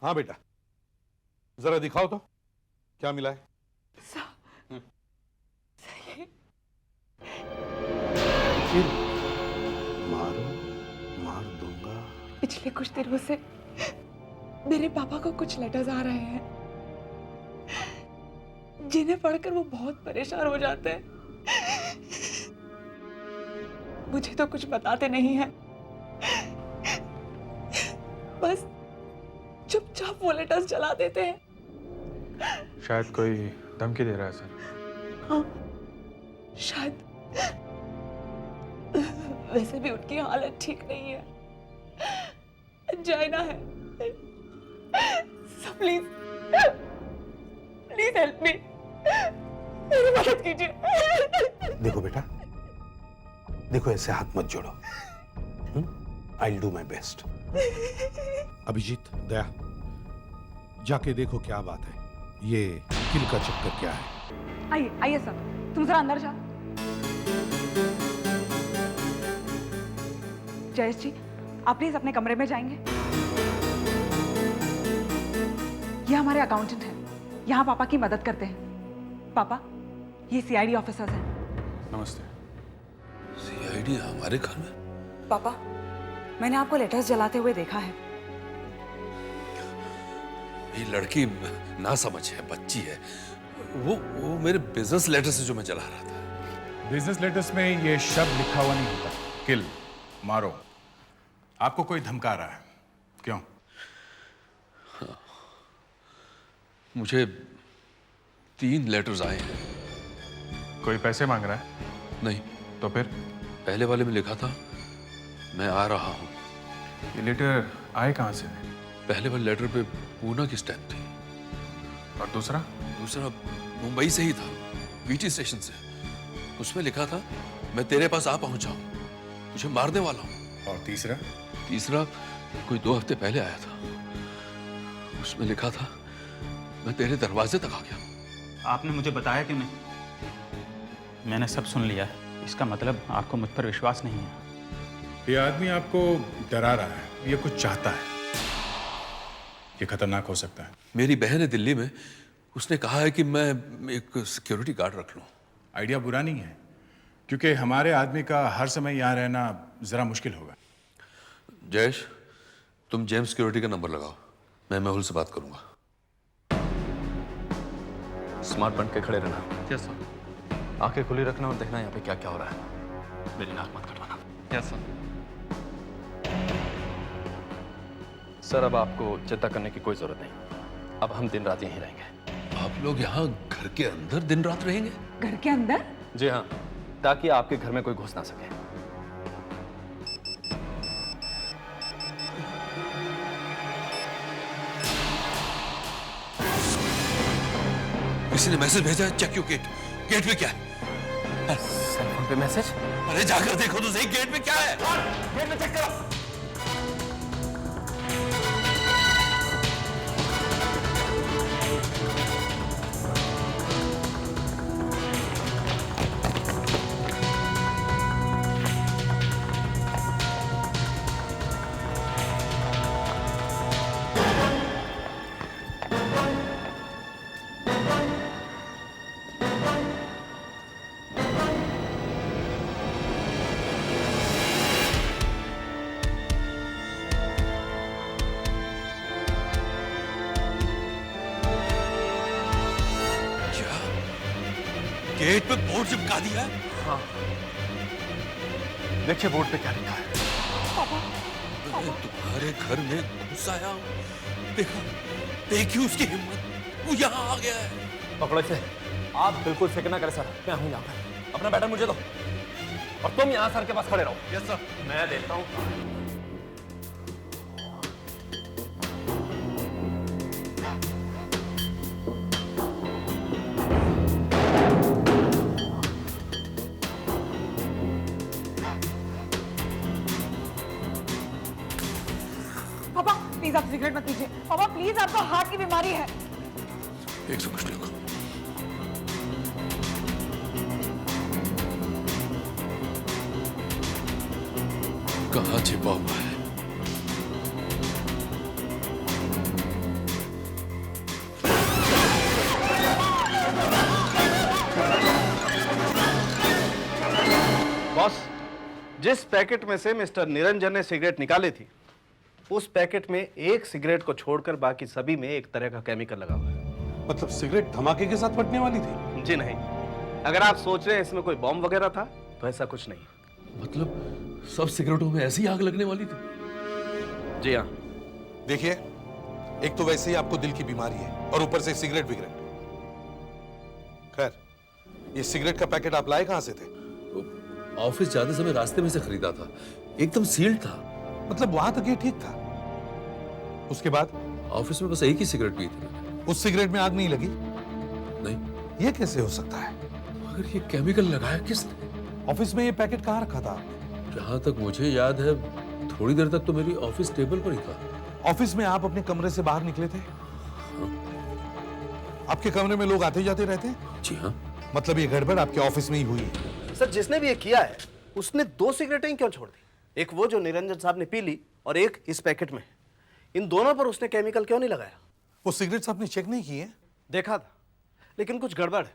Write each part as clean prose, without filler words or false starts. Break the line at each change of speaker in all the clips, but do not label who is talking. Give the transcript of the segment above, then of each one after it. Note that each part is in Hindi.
हाँ बेटा, जरा दिखाओ तो क्या मिला है। मारो, मार दूंगा।
पिछले कुछ दिनों से मेरे पापा को कुछ लेटर्स आ रहे हैं जिन्हें पढ़कर वो बहुत परेशान हो जाते हैं। मुझे तो कुछ बताते नहीं हैं, बस चुपचाप वो लेटर्स जला देते हैं।
शायद कोई धमकी दे रहा है सर।
हाँ, शायद। वैसे भी उनकी हालत ठीक नहीं है, जायना है। So please please help me, मेरी मदद कीजिए।
देखो बेटा, देखो ऐसे हाथ मत जोड़ो। I will do my best. Abhijit, Daya, जाके देखो क्या बात है, ये किल का चक्कर क्या है।
आइए आइए सर, तुम जरा अंदर जाओ। जयेश जी, आप प्लीज अपने कमरे में जाएंगे। ये हमारे अकाउंटेंट हैं, यहाँ पापा की मदद करते हैं। पापा, ये सीआईडी ऑफिसर्स हैं।
नमस्ते।
सीआईडी हमारे घर में?
पापा, मैंने आपको लेटर्स जलाते हुए देखा है।
ये लड़की ना समझ है, बच्ची है। वो मेरे बिजनेस लेटर से जो मैं जला रहा था।
बिजनेस लेटर्स में ये शब्द लिखा हुआ नहीं होता, किल, मारो। आपको कोई धमका रहा है, क्यों?
हाँ। मुझे 3 लेटर्स आए हैं।
कोई पैसे मांग रहा है?
नहीं।
तो फिर?
पहले वाले में लिखा था मैं आ रहा हूं।
ये लेटर आए कहां से?
पहले वाले लेटर पे पूना की स्टैम्प थी।
और दूसरा?
दूसरा मुंबई से ही था, वीटी स्टेशन से। उसमें लिखा था मैं तेरे पास आ पहुंचा हूं, तुझे मारने वाला हूं।
और तीसरा?
तीसरा कोई 2 हफ्ते पहले आया था। उसमें लिखा था मैं तेरे दरवाजे तक आ गया।
आपने मुझे बताया क्यों नहीं? मैंने सब सुन लिया है। इसका मतलब आपको मुझ पर विश्वास नहीं है।
ये आदमी आपको डरा रहा है, ये कुछ चाहता है। ये खतरनाक हो सकता है।
मेरी बहन है दिल्ली में, उसने कहा है कि मैं एक सिक्योरिटी गार्ड रख लूं।
आइडिया बुरा नहीं है, क्योंकि हमारे आदमी का हर समय यहाँ रहना जरा मुश्किल होगा।
जयेश, तुम जेम्स सिक्योरिटी का नंबर लगाओ, मैं मेहुल से बात करूंगा।
स्मार्ट बन के खड़े रहना। Yes sir. आंखें खुली रखना और देखना यहाँ पे क्या क्या हो रहा है। मेरी नाक मत कटवाना। Yes sir. सर अब आपको चिंता करने की कोई जरूरत नहीं, अब हम दिन रात यहीं रहेंगे।
आप लोग यहाँ घर के अंदर दिन रात रहेंगे?
घर के अंदर?
जी हाँ, ताकि आपके घर में कोई घुस ना सके।
किसी ने मैसेज भेजा है, चेक योर गेट। गेट पे क्या है?
सेल फोन पे मैसेज।
अरे जाकर देखो तो सही, गेट पे क्या है?
गेट में चेक करो।
गेट पे बोर्ड चिपका दिया है?
हाँ, देखिए बोर्ड पे क्या लिखा है।
मैं तुम्हारे घर में घुस आया हूं, देखो, देखिए उसकी हिम्मत, वो यहाँ आ गया है।
पकड़ो इसे। आप बिल्कुल फिक्र ना करें सर, मैं हूं यहाँ पर। अपना बैटर मुझे दो और तुम यहाँ सर के पास खड़े रहो।
Yes sir.
मैं देखता हूँ।
पापा प्लीज आप सिगरेट मत पीजिए। पापा प्लीज, आपको हार्ट की बीमारी है।
एक सेकंड रुको। कहाँ छिपा हुआ है?
बॉस, जिस पैकेट में से मिस्टर निरंजन ने सिगरेट निकाली थी, उस पैकेट में एक सिगरेट को छोड़कर बाकी सभी में एक तरह का केमिकल लगा हुआ है।
मतलब सिगरेट धमाके के साथ फटने वाली थी?
जी नहीं, अगर आप सोच रहे हैं इसमें कोई बॉम्ब वगैरह था तो ऐसा कुछ नहीं।
मतलब सब सिगरेटों में ऐसी आग लगने वाली थी?
जी हाँ।
देखिए, एक तो वैसे ही आपको दिल की बीमारी है और ऊपर से सिगरेट विगरेट। खैर, ये सिगरेट का पैकेट आप लाए कहां से थे?
ऑफिस जाते समय रास्ते में से खरीदा था, एकदम सील्ड था।
मतलब वहां तक ये ठीक था, उसके बाद?
ऑफिस में बस एक ही सिगरेट पी थी मैंने।
उस सिगरेट में आग नहीं लगी?
नहीं।
ये कैसे हो सकता है?
मगर ये केमिकल लगाया किसने?
ऑफिस में ये पैकेट कहां रखा था आपने?
जहां तक मुझे याद है, थोड़ी देर तक तो मेरी ऑफिस टेबल पर ही था।
ऑफिस में आप अपने कमरे से बाहर निकले थे? आपके कमरे में लोग आते जाते रहते?
जी हाँ।
मतलब ये गड़बड़ आपके ऑफिस में ही हुई है?
सर, जिसने भी ये किया है उसने 2 सिगरेटें क्यों छोड़ दी? एक वो जो निरंजन साहब ने पी ली और एक इस पैकेट में। इन दोनों पर उसने केमिकल क्यों नहीं लगाया?
वो सिगरेट्स आपने चेक नहीं किए?
देखा था, लेकिन कुछ गड़बड़ है।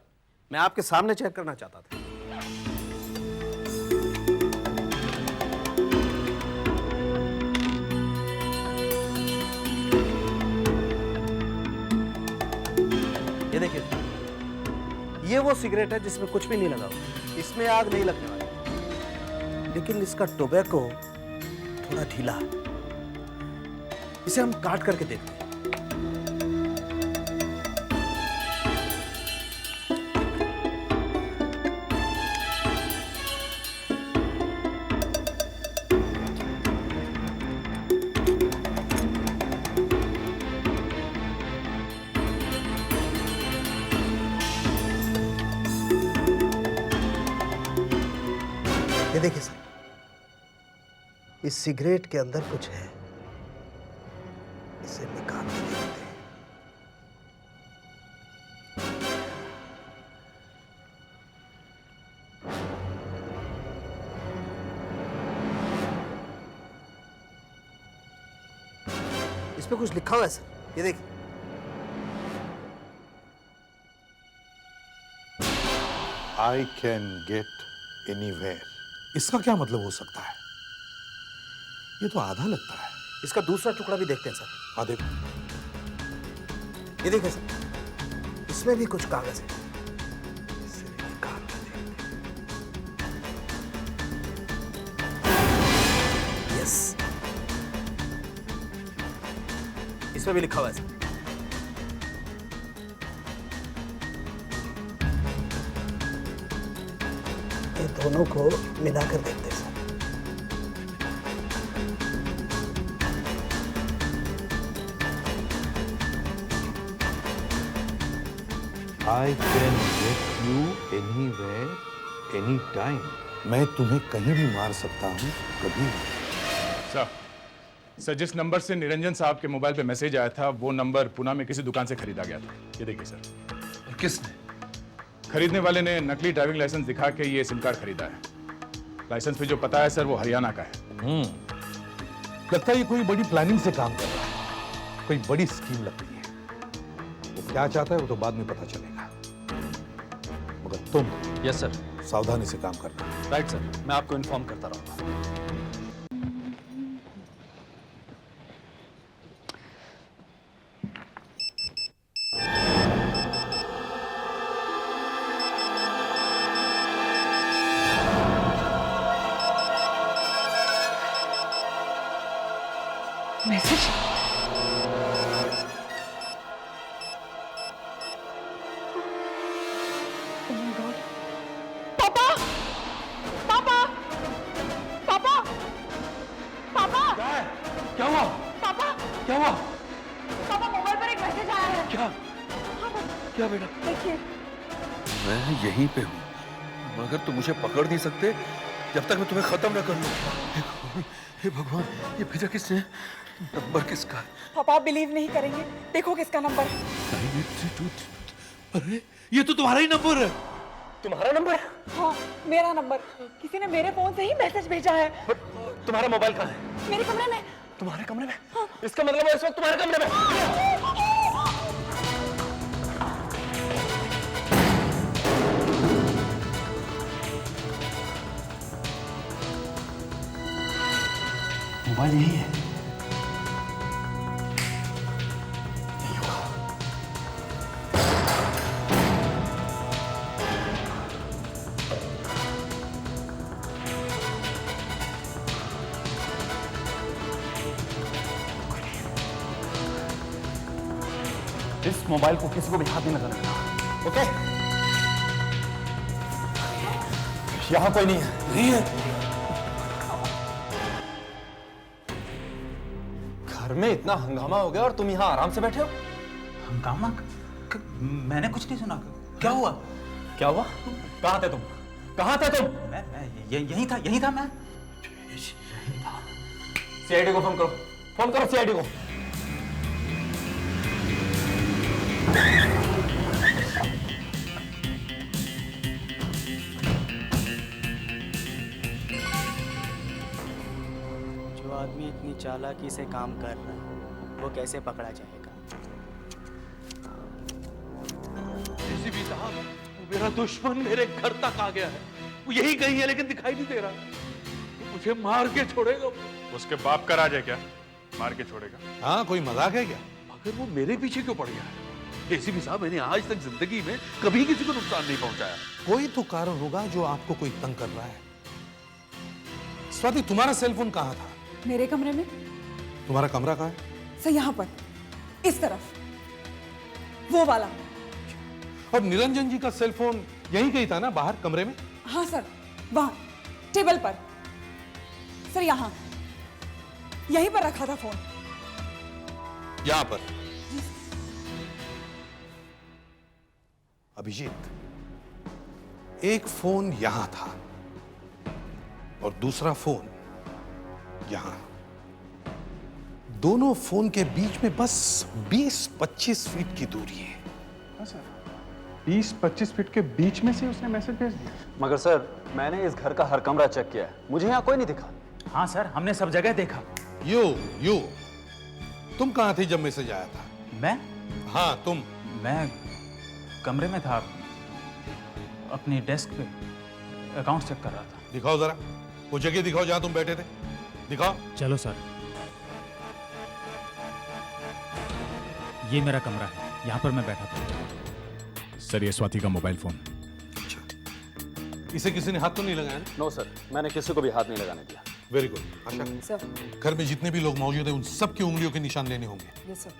मैं आपके सामने चेक करना चाहता था। ये देखिए, ये वो सिगरेट है जिसमें कुछ भी नहीं लगा हुआ। इसमें आग नहीं लगने वाली, लेकिन इसका टोबैको थोड़ा ढीला है। इसे हम काट करके देखते हैं। ये देखिए सर, इस सिगरेट के अंदर कुछ है। इसे निकाल के देखते हैं। इस पे कुछ लिखा हुआ है सर, ये देखिए।
I can get anywhere। इसका क्या मतलब हो सकता है? ये तो आधा लगता है।
इसका दूसरा टुकड़ा भी देखते हैं सर।
हाँ देखो।
ये देखिए सर, इसमें भी कुछ कागज है। इसे निकाल के देखते हैं। इसमें भी लिखा हुआ है सर। ये दोनों को मिलाकर देखते हैं sir.
I can get you anywhere, anytime. मैं तुम्हें कहीं भी मार सकता हूँ, कभी भी।
सर जिस नंबर से निरंजन साहब के मोबाइल पे मैसेज आया था वो नंबर पुणे में किसी दुकान से खरीदा गया था। ये देखिए सर।
और किसने?
खरीदने वाले ने नकली ड्राइविंग लाइसेंस दिखा के ये सिम कार्ड खरीदा है। लाइसेंस पे जो पता है सर वो हरियाणा का है।
लगता है ये कोई बड़ी प्लानिंग से काम कर रहा है, कोई बड़ी स्कीम लगती है। वो क्या चाहता है वो तो बाद में पता चलेगा, मगर तुम
यस सर।
सावधानी से काम करना।
राइट सर, मैं आपको इन्फॉर्म करता रहूंगा।
मैसेज। Oh my God. पापा! पापा! पापा! पापा!
क्या हुआ?
पापा!
क्या हुआ?
पापा मोबाइल पर एक मैसेज आया है।
क्या? क्या बेटा?
देखिए।
मैं यहीं पे हूँ, मगर तुम मुझे पकड़ नहीं सकते जब तक मैं तुम्हें खत्म न कर लूं। हे भगवान, ये भेजा किसने? नंबर किसका है?
पापा आप बिलीव नहीं करेंगे, देखो किसका नंबर है।
9832। अरे ये तो तुम्हारा ही नंबर है।
तुम्हारा नंबर?
हाँ मेरा नंबर। किसी ने मेरे फोन से ही मैसेज भेजा है।
तुम्हारा मोबाइल कहाँ है?
मेरे कमरे में।
तुम्हारे कमरे में? हाँ। इसका मतलब है इस वक्त तुम्हारे कमरे में। मोबाइल यही है। इस मोबाइल को किसी को भी हाथ नहीं लगाने देना, ओके? यहां कोई नहीं है।
नहीं है।
घर में इतना हंगामा हो गया और तुम यहाँ आराम से बैठे हो?
हंगामा? मैंने कुछ नहीं सुना। क्या हुआ?
क्या हुआ? कहाँ थे तुम? कहाँ थे तुम?
मैं यहीं था मैं।
सीआईडी को फोन करो, फोन करो सीआईडी को।
जो आदमी इतनी चालाकी से काम कर रहा है वो कैसे पकड़ा जाएगा?
एसीपी साहब, वो मेरा दुश्मन मेरे घर तक आ गया है। वो यही कहीं है लेकिन दिखाई नहीं दे रहा। वो मुझे मार के छोड़ेगा।
उसके बाप का राज है क्या? मार के छोड़ेगा?
हाँ कोई मजाक है क्या?
मगर वो मेरे पीछे क्यों पड़ गया है? एसीपी साहब, मैंने आज तक जिंदगी में कभी किसी को नुकसान नहीं पहुंचाया।
कोई तो कारण होगा जो आपको कोई तंग कर रहा है। स्वाति तुम्हारा सेलफोन कहाँ था?
मेरे कमरे में।
तुम्हारा कमरा कहाँ है?
सर यहाँ पर, इस तरफ, वो वाला।
और निरंजन जी का सेलफोन यहीं कहीं था ना, बाहर कमरे में?
हाँ सर, वहाँ टेबल पर। सर यहाँ, यहीं पर रखा था फोन।
यहां पर। अभिजीत, एक फोन यहां था और दूसरा फोन यहां। दोनों फोन के बीच में बस 20-25 फीट की दूरी है।
हाँ सर, 20-25 फीट के बीच में से उसने मैसेज भेज दिया।
मगर सर, मैंने इस घर का हर कमरा चेक किया है, मुझे यहाँ कोई नहीं दिखा।
हाँ सर, हमने सब जगह देखा।
यू तुम कहां थे जब मैसेज आया था?
मैं
हाँ तुम।
मैं कमरे में था, अपनी डेस्क पे अकाउंट चेक कर रहा था।
दिखाओ जरा, वो जगह दिखाओ जहां तुम बैठे थे, दिखाओ।
चलो सर, ये मेरा कमरा है, यहाँ पर मैं बैठा था।
सर ये स्वाति का मोबाइल फोन।
इसे किसी ने हाथ तो नहीं लगाया ना?
नो सर, मैंने किसी को भी हाथ नहीं लगाने दिया।
Very good. आशा,
सर।
घर में जितने भी लोग मौजूद हैं उन सब की उंगलियों के निशान लेने होंगे।
Yes sir.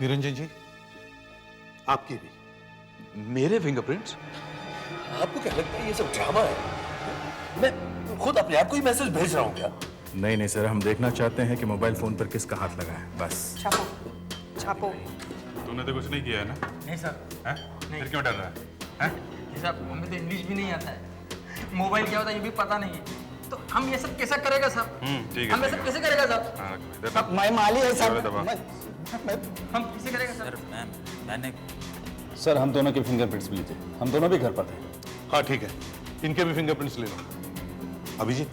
निरंजन जी, आपकी भी।
मेरे फिंगरप्रिंट्स? आपको क्या लगता है ये सब ड्रामा है? मैं खुद अपने आप को ही मैसेज भेज रहा हूँ क्या?
नहीं सर, हम देखना चाहते हैं कि मोबाइल फोन पर किसका हाथ लगा है, बस।
छापो छापो।
तूने तो कुछ नहीं किया है ना?
नहीं सर।
हैं? फिर क्यों डर रहा है? हैं?
साहब हमें तो इंग्लिश भी नहीं आता है, मोबाइल क्या होता है ये भी पता नहीं है, तो हम ये सब कैसे करेगा साहब?
ठीक है।
हम ये सब कैसे करेगा साहब?
हाँ, इधर
मैं माली है साहब।
दबा।
हम कैसे करेगा सर?
मैंने
सर हम दोनों के फिंगरप्रिंट्स भी लीजिए, हम दोनों भी घर पर थे।
हाँ ठीक है, इनके भी फिंगरप्रिंट्स ले लो। अभिजीत,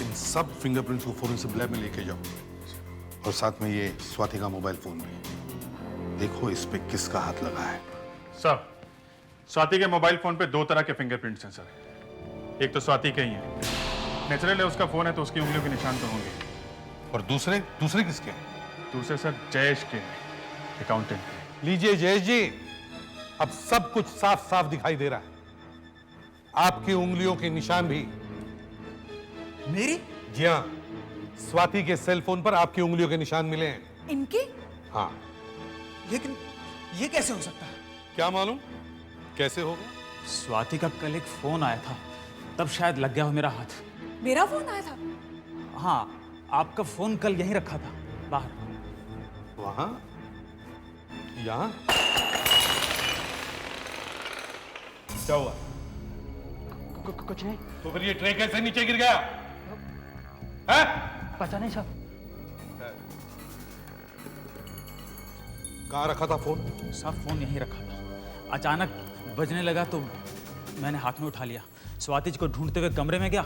इन सब फिंगरप्रिंट्स को फोरेंसिक लैब में लेके जाओ और साथ में ये स्वाति का मोबाइल फोन भी। देखो इस पे किसका हाथ लगा है।
सर, स्वाति के मोबाइल फोन पे 2 तरह के फिंगरप्रिंट्स हैं सर। एक तो स्वाति के ही है, नेचुरल है, उसका फोन है तो उसकी उंगलियों के निशान तो होंगे।
और दूसरे किसके हैं?
दूसरे सर जयेश के, अकाउंटेंट के।
लीजिए जयेश जी, अब सब कुछ साफ साफ दिखाई दे रहा है। आपकी उंगलियों के निशान भी।
मेरी?
जी हाँ, स्वाति के सेल फोन पर आपकी उंगलियों के निशान मिले हैं।
इनके?
हाँ।
लेकिन ये कैसे हो सकता है?
क्या मालूम कैसे होगा?
स्वाति का कल एक फोन आया था, तब शायद लग गया हो मेरा हाथ।
मेरा फोन आया था?
हाँ, आपका फोन कल यहीं रखा था बाहर।
वहां? यहां? क्या हुआ?
कुछ नहीं।
तो फिर ये ट्रे कैसे नीचे गिर गया? है?
पता नहीं साहब।
कहाँ रखा था फोन?
साहब फोन यहीं रखा था, अचानक बजने लगा तो मैंने हाथ में उठा लिया। स्वाति जी को ढूंढते हुए कमरे में गया,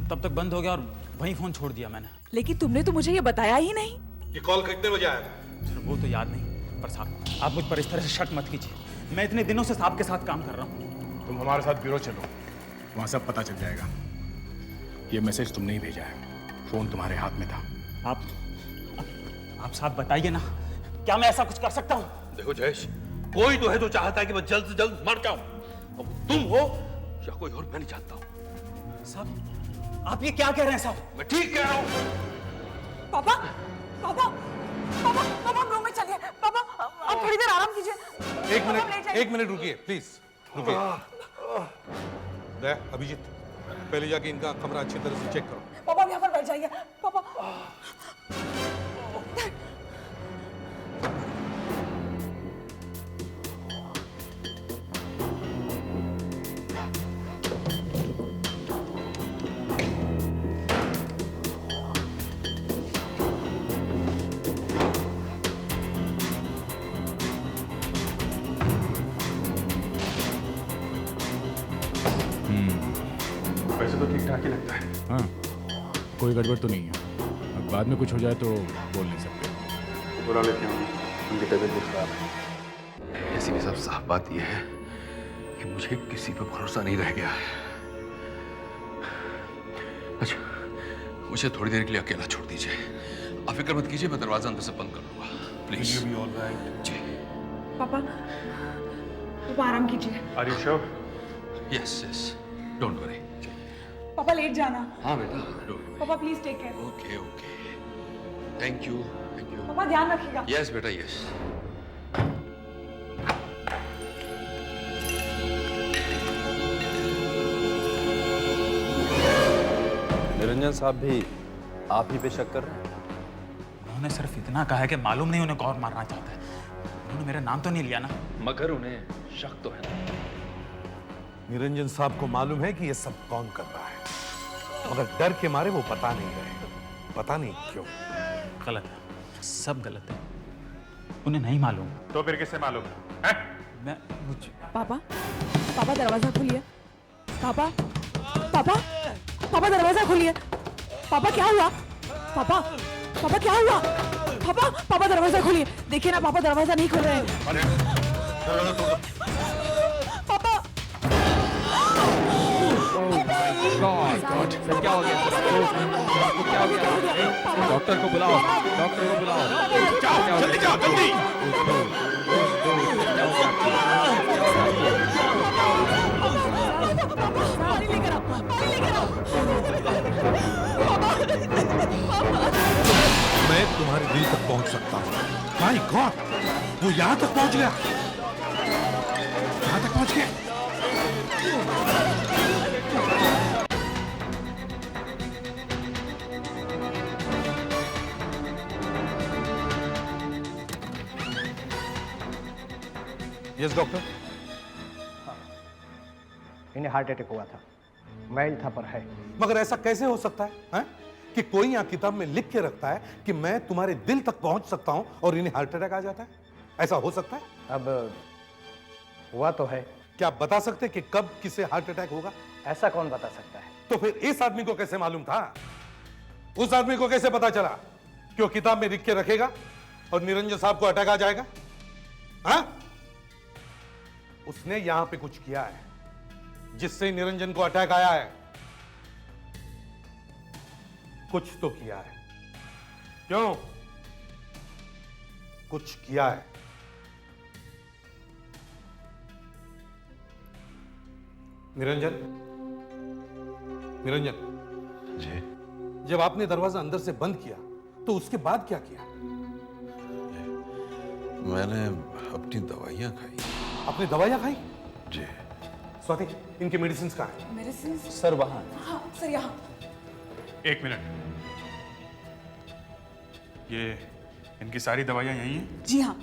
तब तक बंद हो गया और वहीं फोन छोड़ दिया मैंने।
लेकिन तुमने तो मुझे ये बताया ही नहीं।
ये कॉल कितने बजे आया था?
सर वो तो याद नहीं, पर साहब आप मुझ पर इस तरह से शक मत कीजिए। मैं इतने दिनों से साहब के साथ काम कर रहा हूँ।
तुम हमारे साथ ब्यूरो चलो, वहां सब पता चल जाएगा। ये मैसेज तुमने ही भेजा है, फोन तुम्हारे हाथ में था।
आप साहब बताइए ना, क्या मैं ऐसा कुछ कर सकता हूँ?
देखो जयेश, कोई तो है जो चाहता है कि मैं जल्द से जल्द मर जाऊं। अब तुम हो या कोई और, मैं नहीं जानता हूं।
साहब आप ये क्या कह रहे हैं साहब?
मैं ठीक कह रहा हूं।
पापा पापा पापा पापा रूम में चलिए। पापा आप थोड़ी देर आराम कीजिए।
एक मिनट रुकिए प्लीज, रुकिए। दया, अभिजीत, पहले जाके इनका कमरा अच्छी तरह से चेक करो।
पापा यहाँ पर बैठ जाइए। पापा
वैसे तो ठीक ठाक ही लगता है।
हाँ, कोई गड़बड़ तो नहीं है। अब बाद में कुछ हो जाए तो बोल नहीं सकते।
बुला लेते हैं उनकी तबीयत भी खराब है।
ऐसी भी सब साफ बात यह है कि मुझे किसी पर भरोसा नहीं रह गया है। अच्छा, मुझे थोड़ी देर के लिए अकेला छोड़ दीजिए। आप फिक्र मत कीजिए, मैं दरवाजा अंदर से बंद कर लूंगा, प्लीज। जी।
पापा पापा आराम कीजिए।
Are you sure?
Yes yes, don't worry.
पापा लेट जाना।
हाँ बेटा, डोंट वरी।
पापा please take care.
Okay okay, thank you thank you.
पापा ध्यान रखिएगा।
यस बेटा यस।
निरंजन साहब भी आप ही पे शक कर रहे हैं?
उन्होंने सिर्फ इतना कहा है कि मालूम नहीं उन्हें कौन मारना चाहता है। उन्होंने मेरा नाम तो नहीं लिया ना।
मगर उन्हें शक तो है ना।
निरंजन साहब को मालूम है कि ये सब कौन कर रहा है, मगर डर के मारे वो बता नहीं रहे। पता नहीं क्यों।
गलत है, सब गलत है। उन्हें नहीं मालूम।
तो फिर किससे मालूम है?
मैं मुझे
पापा पापा दरवाजा खोलिए। पापा पापा पापा दरवाजा खोलिए। पापा क्या हुआ? पापा पापा क्या हुआ? पापा पापा दरवाजा खोलिए। देखिए ना पापा दरवाजा नहीं खोल रहे हैं। पापा
गॉड, क्या हो गया? क्या हो गया? डॉक्टर को बुलाओ, डॉक्टर को बुलाओ।
जाओ जल्दी, जाओ जल्दी।
पानी लेकर आओ, पानी लेकर आओ।
पहुंच सकता हूं। माय गॉड, वो यहां तक पहुंच गया, यहां तक पहुंच गया। Yes doctor.
इन्हें हार्ट अटैक हुआ था, माइल्ड था पर है।
मगर ऐसा कैसे हो सकता है, हैं? कि कोई यहाँ किताब में लिख के रखता है कि मैं तुम्हारे दिल तक पहुंच सकता हूं और इन्हें हार्ट अटैक आ जाता है? ऐसा हो सकता है?
अब हुआ तो है।
क्या आप बता सकते कि कब किसे हार्ट अटैक होगा?
ऐसा कौन बता सकता है?
तो फिर इस आदमी को कैसे मालूम था? उस आदमी को कैसे पता चला कि वो किताब में लिख के रखेगा और निरंजन साहब को अटैक आ जाएगा? हाँ? उसने यहां पे कुछ किया है जिससे निरंजन को अटैक आया है। कुछ तो किया है। क्यों? कुछ किया है। निरंजन, निरंजन
जी।
जब आपने दरवाजा अंदर से बंद किया तो उसके बाद क्या किया?
मैंने अपनी दवाइयां खाई।
आपने दवाइयां खाई?
जी।
स्वाति, इनके मेडिसिन कहाँ है?
मेडिसिन?
सर वहाँ।
हाँ सर, यहाँ।
एक मिनट, ये इनकी सारी दवाइयां यही हैं?
जी हाँ।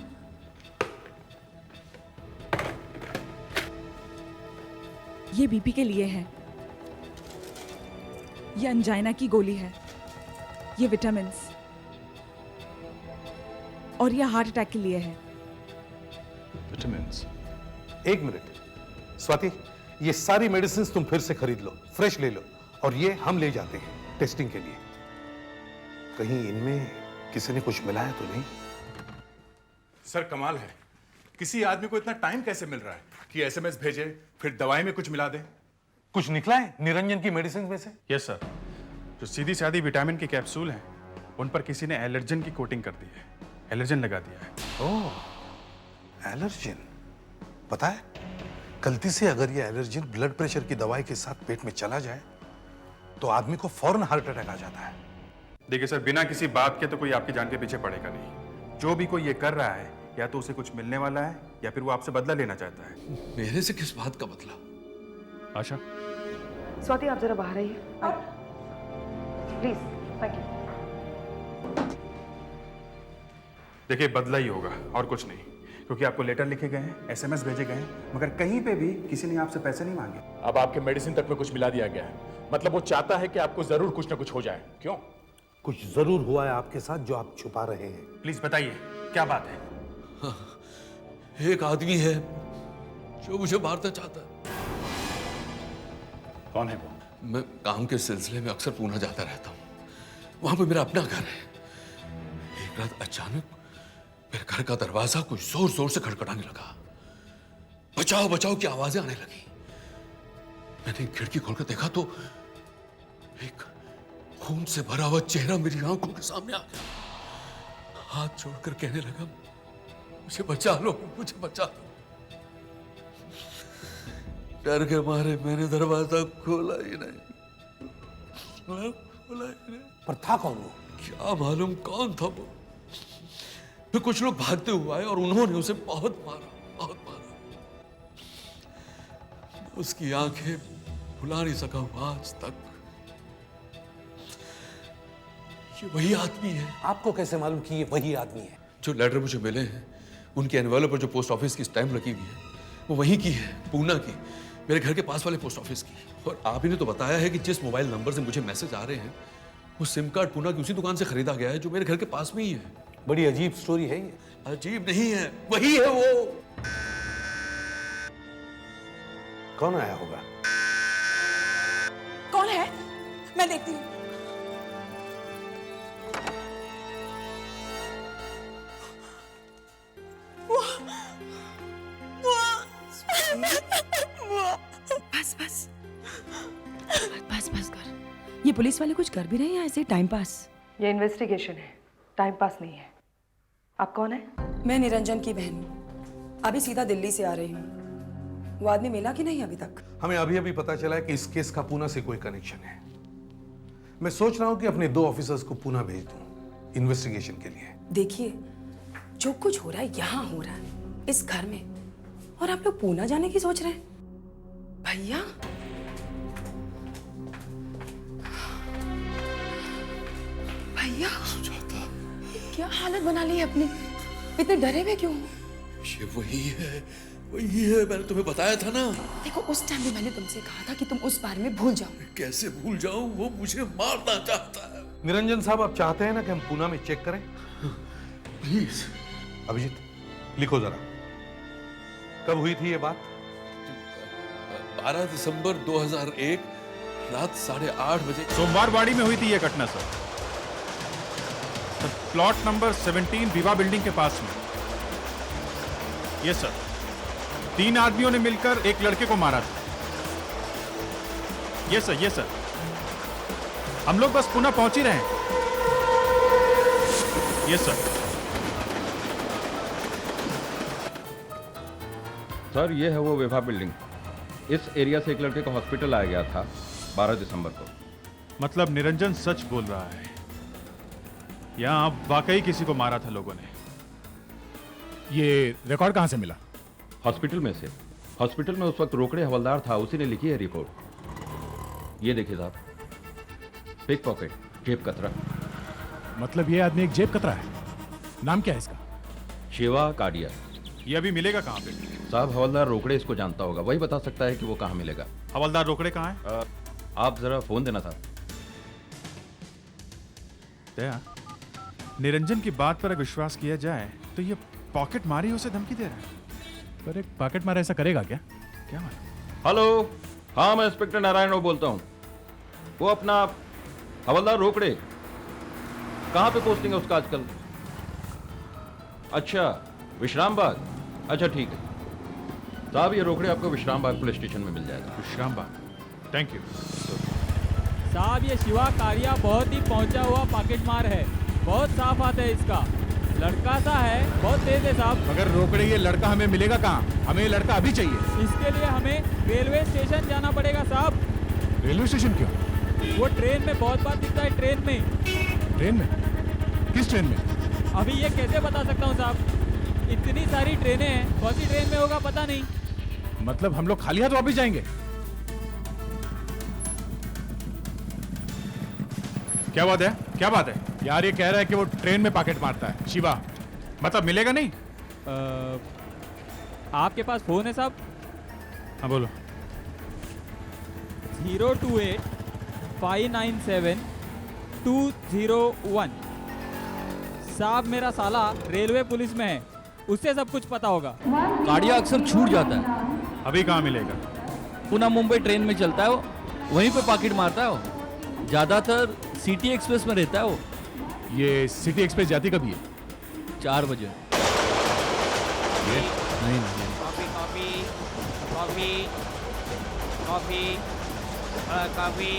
ये बीपी के लिए है, ये अंजाइना की गोली है, ये विटामिन्स, और ये हार्ट अटैक के लिए है।
विटामिन्स?
एक मिनट स्वाति, ये सारी मेडिसिन तुम फिर से खरीद लो, फ्रेश ले लो, और ये हम ले जाते हैं टेस्टिंग के लिए। कहीं इनमें किसी ने कुछ मिलाया तो नहीं?
सर कमाल है, किसी आदमी को इतना टाइम कैसे मिल रहा है कि एसएमएस भेजे फिर दवाई में कुछ मिला दे?
कुछ निकला है निरंजन की मेडिसिन में से?
यस सर, जो सीधी सादी विटामिन के कैप्सूल हैं उन पर किसी ने एलर्जन की कोटिंग कर दी है, एलर्जन लगा दिया है।
ओह, एलर्जन। पता है, गलती से अगर ये एलर्जन ब्लड प्रेशर की दवाई के साथ पेट में चला जाए तो आदमी को फौरन हार्ट अटैक आ जाता है।
देखिए सर, बिना किसी बात के तो कोई आपकी जान के पीछे पड़ेगा नहीं। जो भी कोई ये कर रहा है या तो उसे कुछ मिलने वाला है या फिर वो आपसे बदला लेना चाहता है।
मेरे से किस बात का बदला?
आशा,
स्वाति आप जरा बाहर आइए प्लीज। Thank you.
देखिए बदला ही होगा और कुछ नहीं, क्योंकि आपको लेटर लिखे गए हैं, एसएमएस भेजे गए हैं, मगर कहीं पे भी किसी ने आपसे पैसे नहीं मांगे।
अब आपके मेडिसिन तक में कुछ मिला दिया गया है, मतलब वो चाहता है कि आपको जरूर कुछ ना कुछ हो जाए। क्यों?
कुछ जरूर हुआ है आपके साथ जो आप छुपा रहे हैं।
प्लीज बताइए क्या बात है?
हाँ, एक आदमी है जो मुझे मारना चाहता है।
कौन है वो?
मैं काम के सिलसिले में अक्सर पूना जाता रहता हूँ, वहां पे मेरा अपना घर है। एक रात अचानक मेरे घर का दरवाजा कुछ जोर जोर से खड़खड़ाने लगा, बचाओ बचाओ की आवाजें आने लगी। मैंने खिड़की खोलकर देखा तो एक खून से भरा हुआ चेहरा मेरी आंखों के सामने आ गया। हाथ जोड़कर कहने लगा, मुझे बचा लो, मुझे बचा लो। डर के मारे मैंने दरवाजा खोला ही नहीं, खोला ही नहीं।
पर था कौन वो?
क्या मालूम कौन था वो। फिर कुछ लोग भागते हुए आए और उन्होंने उसे बहुत मारा, बहुत मारा। उसकी आंखें भुला नहीं सका हूं आज तक। ये वही आदमी है।
आपको कैसे मालूम कि ये वही आदमी है?
जो लेटर मुझे मिले हैं उनके एनवेलप पर जो पोस्ट ऑफिस की स्टैंप लगी हुई है वो वहीं की है, पूना की, मेरे घर के पास वाले पोस्ट ऑफिस की। और आप ही ने तो बताया है कि जिस मोबाइल नंबर से मुझे मैसेज आ रहे हैं वो सिम कार्ड पूना की उसी दुकान से खरीदा गया है जो मेरे घर के पास में ही है।
बड़ी अजीब स्टोरी है ये।
अजीब नहीं है, वही है वो।
कौन आया होगा?
कौन है? मैं देखती हूँ।
बस बस बस बस कर। ये पुलिस वाले कुछ कर भी रहे हैं या ऐसे टाइम पास?
ये इन्वेस्टिगेशन है, टाइम पास नहीं है। आप कौन है?
मैं निरंजन की बहन हूँ, अभी सीधा दिल्ली से आ रही हूँ। वो आदमी मिला कि नहीं अभी तक?
हमें अभी अभी पता चला है कि इस केस का पूना से कोई कनेक्शन है। मैं सोच रहा हूं कि अपने 2 ऑफिसर्स को पूना भेज दूं इन्वेस्टिगेशन के लिए।
देखिए, जो कुछ हो रहा है यहाँ हो रहा है, इस घर में, और आप लोग पूना जाने की सोच रहे हैं? भैया, भैया, क्या हालत बना ली है अपनी? इतने डरे हुए क्यों?
ये वही है, मैंने तुम्हें बताया था ना।
देखो, उस टाइम भी मैंने तुमसे कहा था कि तुम उस बारे में भूल जाओ।
कैसे भूल जाऊं? वो मुझे मारना चाहता है।
निरंजन साहब, आप चाहते हैं ना कि हम पूना में चेक करें?
प्लीज।
अभिजीत, लिखो जरा, कब हुई थी ये बात?
12 दिसंबर 2001 रात 8:30 बजे।
सोमवारवाड़ी में हुई थी ये घटना सर, प्लॉट नंबर 17 विवा बिल्डिंग के पास में। यस सर, 3 आदमियों ने मिलकर एक लड़के को मारा था। यस सर, हम लोग बस पुनः पहुंच ही रहे हैं। Yes sir.
सर, ये है वो विभा बिल्डिंग। इस एरिया से एक लड़के को हॉस्पिटल लाया गया था 12 दिसंबर को।
मतलब निरंजन सच बोल रहा है, यहां वाकई किसी को मारा था लोगों ने।
ये रिकॉर्ड कहां से मिला?
हॉस्पिटल में से। हॉस्पिटल में उस वक्त रोकड़े हवलदार था, उसी ने लिखी है रिपोर्ट। ये देखिए साहब, पिक पॉकेट, जेब कतरा।
मतलब ये आदमी एक जेब कतरा है। नाम क्या है इसका?
शिवा काडिया।
ये अभी मिलेगा कहां पे?
साहब, हवलदार रोकड़े इसको जानता होगा, वही बता सकता है कि वो कहाँ मिलेगा।
हवलदार रोकड़े कहाँ है?
आप जरा फोन देना साहब।
दया, निरंजन की बात पर अगर विश्वास किया जाए तो ये पॉकेट मारी उसे धमकी दे रहा है।
पर एक पॉकेट मारा ऐसा करेगा क्या?
क्या मालूम।
हेलो, हाँ मैं इंस्पेक्टर नारायण बोलता हूँ। वो अपना हवलदार रोकड़े, कहाँ पे पोस्टिंग है उसका आजकल? अच्छा, विश्राम बाग। अच्छा ठीक है साहब, ये रोकड़े आपको विश्राम बाग पुलिस स्टेशन में मिल जाएगा।
विश्राम बाग, थैंक यू
साहब। ये शिवा कारिया बहुत ही पहुंचा हुआ पॉकेट मार है, बहुत साफ हाथ है इसका। लड़का सा है, बहुत तेज है साहब।
मगर रोकड़े ये लड़का हमें मिलेगा कहाँ? हमें ये लड़का अभी चाहिए।
इसके लिए हमें रेलवे स्टेशन जाना पड़ेगा साहब।
रेलवे स्टेशन क्यों?
वो ट्रेन में बहुत बार दिखता है। ट्रेन में?
ट्रेन में? किस ट्रेन में?
अभी ये कैसे बता सकता हूँ साहब, इतनी सारी ट्रेनें हैं, कौन सी ट्रेन में होगा पता नहीं।
मतलब हम लोग खाली हाथ वापस जाएंगे?
क्या बात है? क्या बात है
यार? ये कह रहा है कि वो ट्रेन में पॉकेट मारता है। शिवा,
मतलब मिलेगा नहीं?
आपके पास फोन है साहब?
हाँ बोलो।
028-597-201। साहब, मेरा साला रेलवे पुलिस में है, उससे सब कुछ पता होगा।
गाड़ियाँ अक्सर छूट जाता है।
अभी कहाँ मिलेगा?
पुणे मुंबई ट्रेन में चलता है वो, वहीं पे पॉकेट मारता है वो। ज़्यादातर सिटी एक्सप्रेस में रहता है वो।
ये सिटी एक्सप्रेस जाती कभी है?
4 बजे।
ये नहीं नहीं।
Coffee coffee coffee coffee coffee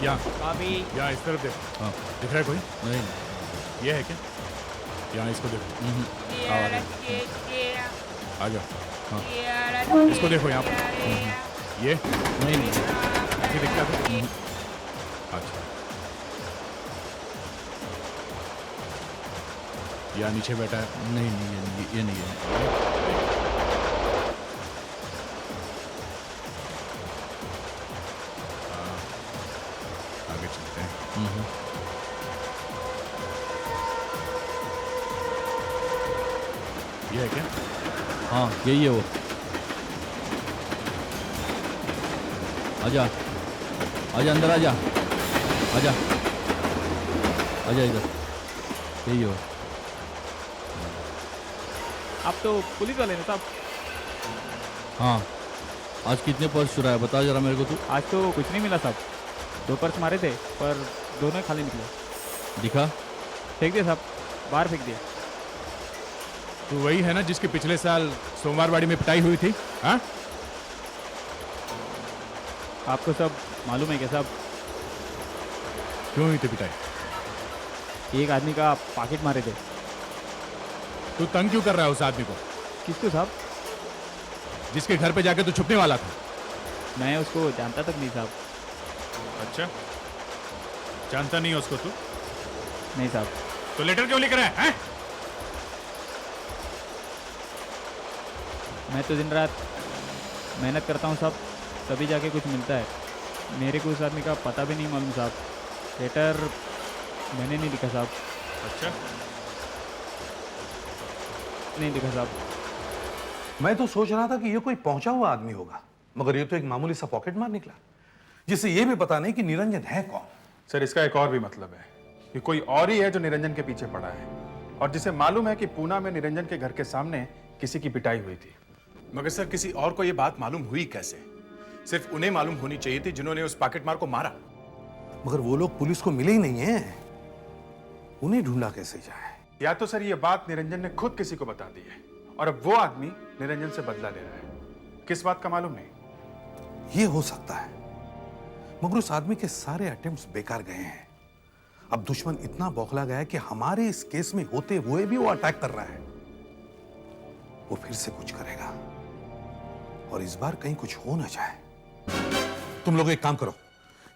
यहाँ
कॉफी।
यहाँ इस तरफ देखो। हाँ, दिख रहा है कोई?
नहीं।
ये है क्या? यहाँ इसको देखो। आ जाओ। हाँ, इसको देखो यहाँ पर। ये
नहीं नहीं।
ऐसी दिखता है? अच्छा, यहाँ नीचे बैठा है?
नहीं नहीं, ये नहीं है।
आगे चलते हैं। ये है क्या?
हाँ, यही है वो। आजा आजा, अंदर आजा, आजा आजा इधर, यही हो।
आप तो पुलिस वाले हैं साहब?
हाँ, आज कितने पर्स चुराए बता जरा मेरे को तू।
आज तो कुछ नहीं मिला साहब, 2 पर्स मारे थे पर दोनों खाली निकले।
दिखा?
फेंक दिया साहब, बाहर फेंक दिया।
तो वही है ना जिसके पिछले साल सोमवारवाड़ी में पिटाई हुई थी? हाँ,
आपको सब मालूम है क्या साहब?
क्यों हुई थी पिटाई?
एक आदमी का पॉकेट मारे थे।
तू तंग क्यों कर रहा है उस आदमी को?
किसको साहब?
जिसके घर पे जाके तू छुपने वाला था।
मैं उसको जानता तक नहीं साहब।
अच्छा, जानता नहीं है उसको तू?
नहीं साहब।
तो लेटर क्यों लिख रहा है?
मैं तो दिन रात मेहनत करता हूँ साहब, तभी जाके कुछ मिलता है। मेरे को उस आदमी का पता भी नहीं मालूम साहब। लेटर मैंने नहीं लिखा साहब।
अच्छा,
नहीं लिखा साहब।
मैं तो सोच रहा था कि ये कोई पहुंचा हुआ आदमी होगा, मगर ये तो एक मामूली सा पॉकेट मार निकला, जिसे ये भी पता नहीं कि निरंजन है कौन।
सर इसका एक और भी मतलब है कि कोई और ही है जो निरंजन के पीछे पड़ा है, और जिसे मालूम है कि पूना में निरंजन के घर के सामने किसी की पिटाई हुई थी।
मगर सर किसी और को यह बात मालूम हुई कैसे? सिर्फ उन्हें मालूम होनी चाहिए थी जिन्होंने उस पॉकेटमार को मारा।
मगर वो लोग पुलिस को मिले ही नहीं है, उन्हें ढूंढा कैसे जाए?
या तो सर ये बात निरंजन ने खुद किसी को बता दी है और अब वो आदमी निरंजन से बदला ले रहा है। किस बात का मालूम नहीं।
ये हो सकता है, मगर उस आदमी के सारे अटेम्प्ट्स बेकार गए हैं। अब दुश्मन इतना बौखला गया है कि हमारे इस केस में होते हुए भी वो अटैक कर रहा है। वो फिर से कुछ करेगा और इस बार कहीं कुछ हो ना जाए। तुम लोग एक काम करो,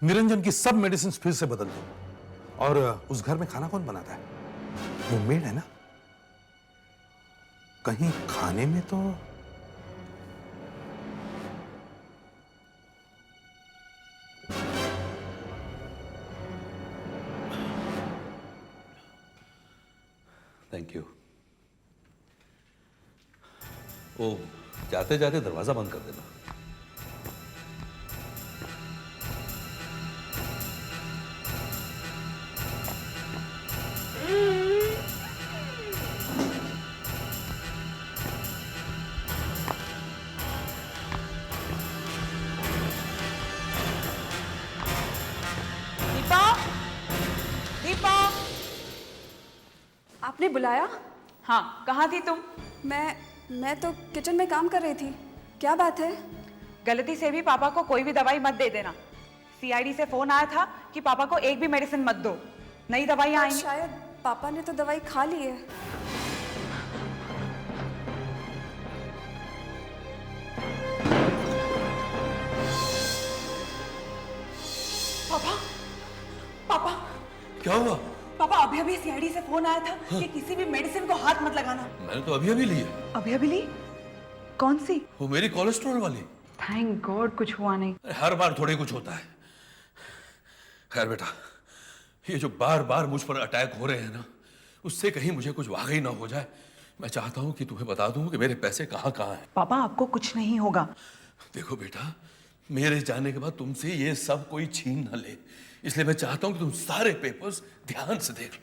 निरंजन की सब मेडिसिन फिर से बदल दो। और उस घर में खाना कौन बनाता है? वो मेड है ना? कहीं खाने में तो
थैंक यू। ओ, जाते जाते दरवाजा बंद कर देना।
दीपा, दीपा,
आपने बुलाया?
हाँ, कहाँ थी तुम?
मैं तो किचन में काम कर रही थी। क्या बात है?
गलती से भी पापा को कोई भी दवाई मत दे देना। सीआईडी से फोन आया था कि पापा को एक भी मेडिसिन मत दो, नई दवाइयाँ आएंगी।
शायद पापा ने तो दवाई खा ली है।
पापा, पापा,
क्या हुआ?
पापा अभी अभी सीआईडी से फोन आया था कि किसी भी मेडिसिन को हाथ मत लगाना।
मैंने तो अभी अभी ली है।
अभी अभी ली? कौन सी?
वो मेरी कोलेस्ट्रॉल वाली।
थैंक गॉड कुछ हुआ नहीं।
हर बार थोड़ी कुछ होता है। खैर बेटा, ये जो बार बार मुझ पर अटैक हो रहे हैं ना, उससे कहीं मुझे कुछ वाकई ना हो जाए। मैं चाहता हूं कि तुम्हें बता दूं कि मेरे पैसे कहां कहां हैं।
पापा आपको कुछ नहीं होगा।
देखो बेटा, मेरे जाने के बाद तुमसे ये सब कोई छीन न ले, इसलिए मैं चाहता हूं कि तुम सारे पेपर्स ध्यान से देख लो।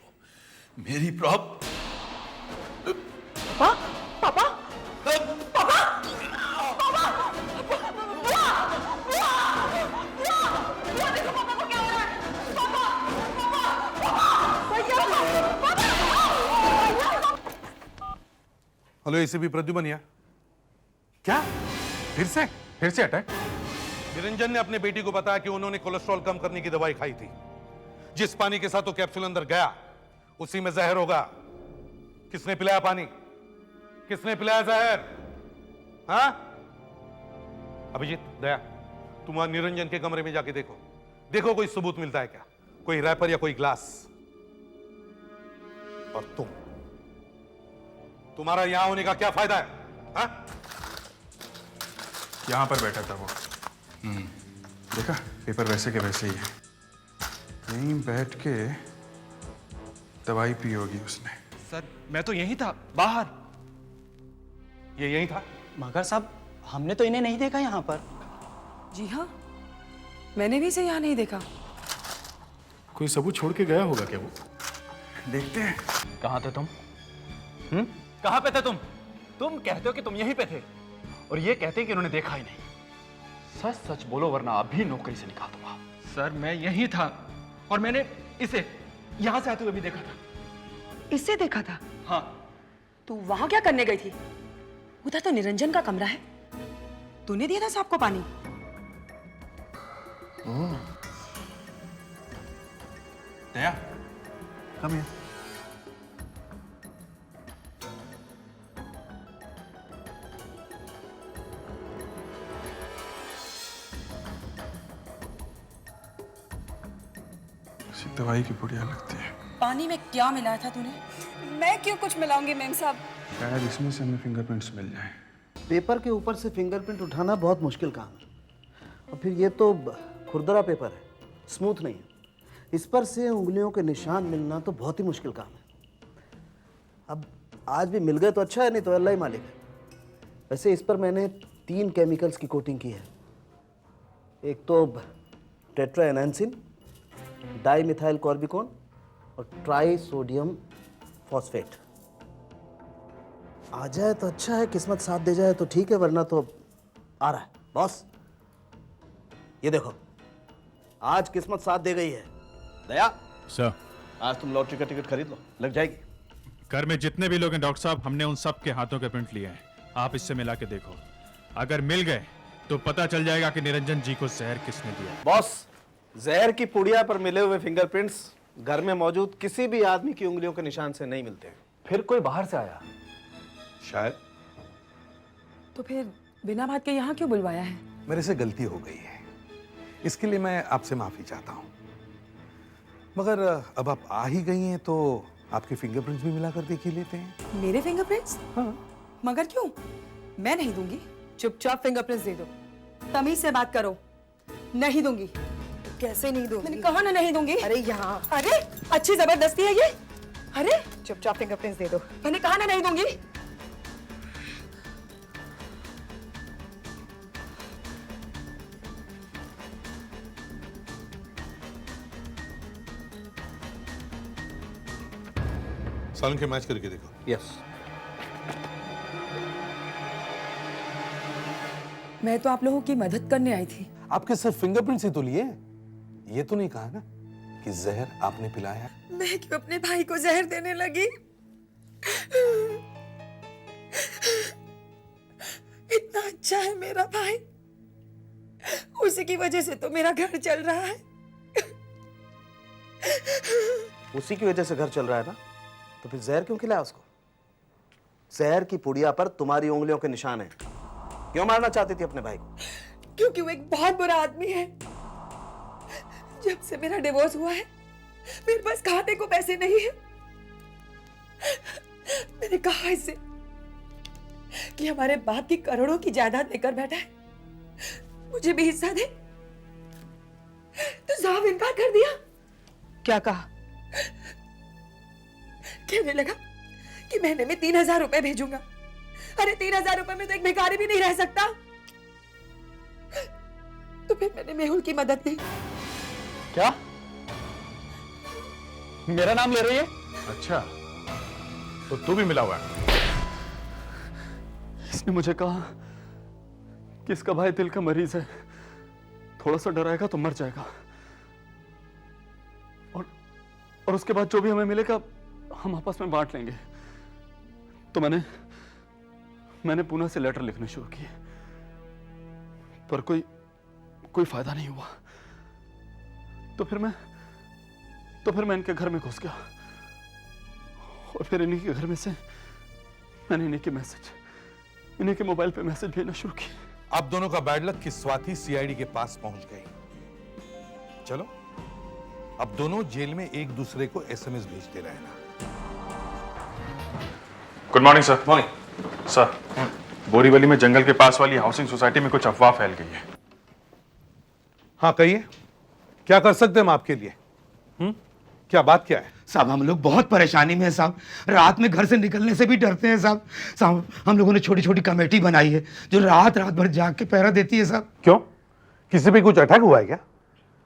मेरी
पापा, पापा, पापा,
हेलो, एसीपी प्रद्युमन यहाँ। क्या फिर से अटैक? निरंजन ने अपने बेटी को बताया कि उन्होंने कोलेस्ट्रॉल कम करने की दवाई खाई थी। जिस पानी के साथ वो कैप्सूल अंदर गया उसी में जहर होगा। किसने पिलाया पानी? किसने पिलाया जहर? हाँ? अभिजीत, दया, तुम वहां निरंजन के कमरे में जाके देखो। देखो कोई सबूत मिलता है क्या, कोई रैपर या कोई ग्लास। और तुम्हारा यहां होने का क्या फायदा है? हाँ?
यहां पर बैठा था वो। देखा, पेपर वैसे के वैसे ही है। यहीं बैठ के दवाई पी होगी उसने।
सर मैं तो यहीं था, बाहर।
ये यहीं था?
मगर साहब हमने तो इन्हें नहीं देखा यहाँ पर।
जी हाँ, मैंने भी इसे यहाँ नहीं देखा।
कोई सबूत छोड़ के गया होगा क्या वो? देखते हैं।
कहाँ थे तुम? कहाँ पे थे तुम? तुम कहते हो कि तुम यहीं पे थे और ये कहते हैं कि उन्होंने देखा ही नहीं। सच सच बोलो वरना अभी नौकरी से निकाल दूंगा। सर मैं यहीं था और मैंने इसे यहाँ से आते हुए भी देखा था।
इससे देखा था?
हाँ।
तू वहां क्या करने गई थी? उधर तो निरंजन का कमरा है। तूने दिया था साहब को पानी?
दया, कम हियर। दवाई की बुढ़िया लगती है।
पानी में क्या मिलाया था तूने? मैं क्यों कुछ मिलाऊंगी मेम साहब?
शायद इसमें से हमें फिंगरप्रिंट्स मिल जाएं।
पेपर के ऊपर से फिंगरप्रिंट उठाना बहुत मुश्किल काम है, और फिर ये तो खुरदरा पेपर है, स्मूथ नहीं है। इस पर से उंगलियों के निशान मिलना तो बहुत ही मुश्किल काम है। अब आज भी मिल गए तो अच्छा है, नहीं तो अल्लाह ही मालिक है। वैसे इस पर मैंने 3 केमिकल्स की कोटिंग की है। एक तो टेट्राएनान्सिन, डाईमिथाइल कॉर्बिकोन और ट्राई सोडियम फॉस्फेट। आ जाए तो अच्छा है, किस्मत साथ दे जाए तो ठीक है, वरना तो आ रहा है बॉस। ये देखो, आज किस्मत साथ दे गई है। दया
सर,
आज तुम लॉटरी का टिकट खरीद लो, लग जाएगी।
घर में जितने भी लोग हैं डॉक्टर साहब, हमने उन सब के हाथों के प्रिंट लिए हैं। आप इससे मिला के देखो, अगर मिल गए तो पता चल जाएगा कि निरंजन जी को जहर किसने दिया।
बॉस, जहर की पुड़िया पर मिले हुए फिंगरप्रिंट्स घर में मौजूद किसी भी आदमी की उंगलियों के निशान से नहीं मिलते हैं।
फिर कोई बाहर से आया
शायद।
तो फिर बिना बात के यहाँ क्यों बुलवाया है?
मेरे से गलती हो गई है, इसके लिए मैं आपसे माफी चाहता हूं। मगर अब आप आ ही गई हैं तो आपके फिंगरप्रिंट्स भी मिलाकर देख ही लेते हैं।
मेरे फिंगरप्रिंट्स? हाँ। मगर क्यों? मैं नहीं दूंगी। चुपचाप फिंगरप्रिंट्स दे दो। तमीज से बात करो। नहीं दूंगी। कैसे नहीं दूंगी? मैंने कहा ना नहीं दूंगी। अरे यहाँ। अरे अच्छी जबरदस्ती है ये। अरे चुपचाप फिंगरप्रिंट्स दे दो। मैंने कहा ना नहीं दूंगी।
सालन के मैच करके देखो।
यस।
मैं तो आप लोगों की मदद करने आई थी।
आपके सिर्फ फिंगरप्रिंट्स ही तो लिए, ये तो नहीं कहा ना कि जहर आपने पिलाया।
मैं क्यों अपने भाई को जहर देने लगी? इतना अच्छा है मेरा भाई, उसी की वजह से तो मेरा घर चल रहा है।
उसी की वजह से घर चल रहा है ना, तो फिर जहर क्यों खिलाया उसको? जहर की पुड़िया पर तुम्हारी उंगलियों के निशान हैं। क्यों मारना चाहती थी अपने भाई को?
क्योंकि वो एक बहुत बुरा आदमी है। जब से मेरा डिवोर्स हुआ है, मेरे पास खाने को पैसे नहीं है। मैंने कहा इससे कि हमारे बाप की करोड़ों की जायदाद लेकर बैठा है, मुझे भी हिस्सा दे, तो साफ इनकार कर दिया। क्या कहा? कहने लगा कि महीने में 3000 रुपए भेजूंगा। अरे 3000 रुपए में तो एक भिखारी भी नहीं रह सकता। तो फिर मैंने मेहुल की मदद की।
क्या? मेरा नाम ले रही है?
अच्छा, तो तू भी मिला हुआ है?
इसने मुझे कहा कि इसका भाई दिल का मरीज है, थोड़ा सा डराएगा तो मर जाएगा, और उसके बाद जो भी हमें मिलेगा हम आपस में बांट लेंगे। तो मैंने पूना से लेटर लिखने शुरू किए, पर कोई फायदा नहीं हुआ। तो फिर मैं इनके घर में घुस गया, और फिर इन्हीं के घर में से मैंने इन्हीं के मोबाइल पे मैसेज भेजना शुरू किया।
आप दोनों का बैड लक कि स्वाति सीआईडी के पास पहुंच गई। चलो, अब दोनों जेल में एक दूसरे को एसएमएस भेजते रहना।
Good morning sir. Morning sir. Borivali में जंगल के पास वाली हाउसिंग सोसाइटी में कुछ अफवाह फैल गई है।
हाँ कहिए, क्या कर सकते हैं हम आपके लिए? क्या बात क्या है?
साहब हम लोग बहुत परेशानी में हैं साहब, रात में घर से निकलने से भी डरते हैं साहब। साहब हम लोगों ने छोटी छोटी कमेटी बनाई है जो रात भर जाग के पहरा देती है साहब।
क्यों, किसी पे कुछ अटैक हुआ है क्या?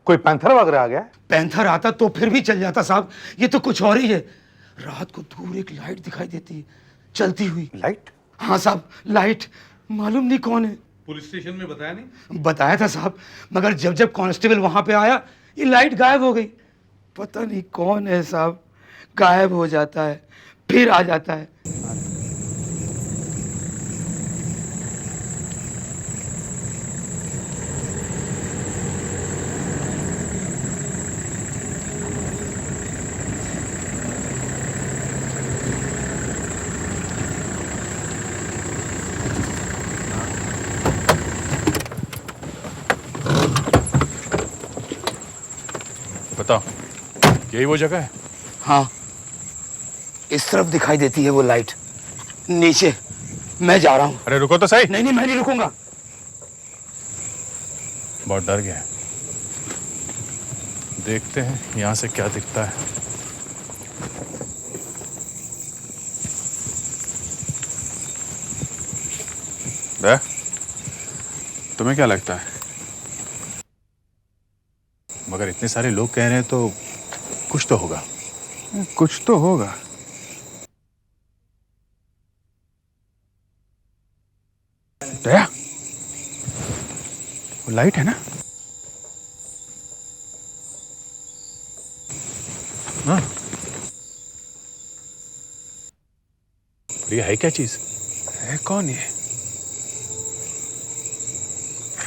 कोई पैंथर वगैरह आ गया?
पैंथर आता तो फिर भी चल जाता साहब, ये तो कुछ और ही है। रात को दूर एक लाइट दिखाई देती है, चलती हुई।
लाइट?
हाँ साहब, लाइट। मालूम नहीं कौन है।
पुलिस स्टेशन में बताया नहीं?
बताया था साहब, मगर जब कांस्टेबल वहां पे आया ये लाइट गायब हो गई। पता नहीं कौन है साहब, गायब हो जाता है फिर आ जाता है।
बताओ, यही वो जगह है?
हाँ, इस तरफ दिखाई देती है वो लाइट, नीचे मैं जा रहा हूँ।
अरे रुको तो सही।
नहीं नहीं, मैं नहीं रुकूंगा।
बहुत डर गया। देखते हैं यहां से क्या दिखता है। दया, तुम्हें क्या लगता है? मगर इतने सारे लोग कह रहे हैं तो कुछ तो होगा। कुछ तो होगा। दया, वो लाइट है ना? हाँ। ये है क्या चीज? है कौन ये?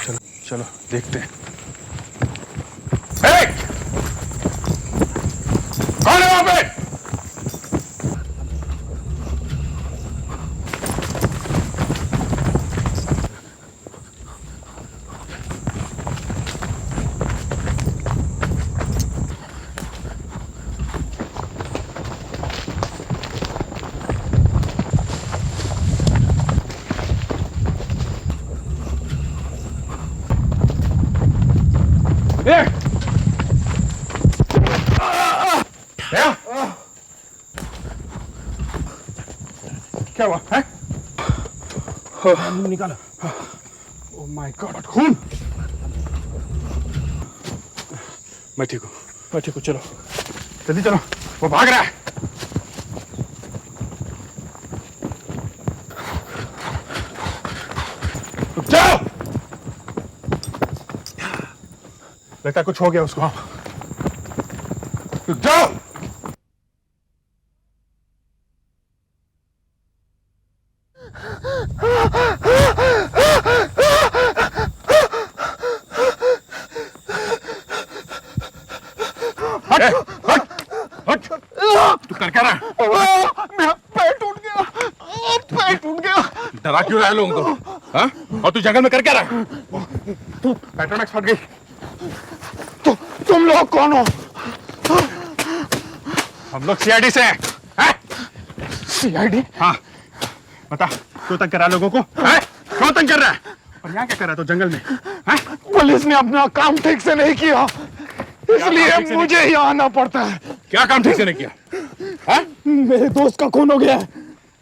चलो चलो देखते हैं। कौन है वहां पे? क्या हुआ है?
निकाला।
ओह माय गॉड, खून! मैं ठीक हूँ, चलो जल्दी चलो, वो भाग रहा है। रुक जाओ! लगता है कुछ हो गया उसको। रुक जाओ! तू कर क्या रहा है?
मेरा पैर टूट गया। पैर टूट गया।
डरा क्यों रहा है लोगों को? हाँ? और तू जंगल में कर क्या रहा है? पेट्रोमैक्स फट गई।
तुम लोग कौन हो?
हम लोग सीआईडी से हैं।
सीआईडी?
हाँ, बता, क्यों तंग कर रहा है लोगों को? क्यों तंग कर रहा है? और यहाँ क्या कर रहा है तो जंगल में?
पुलिस ने अपना काम ठीक से नहीं किया, इसलिए मुझे ही आना पड़ता है।
क्या काम ठीक से नहीं किया?
मेरे दोस्त का खून हो गया है।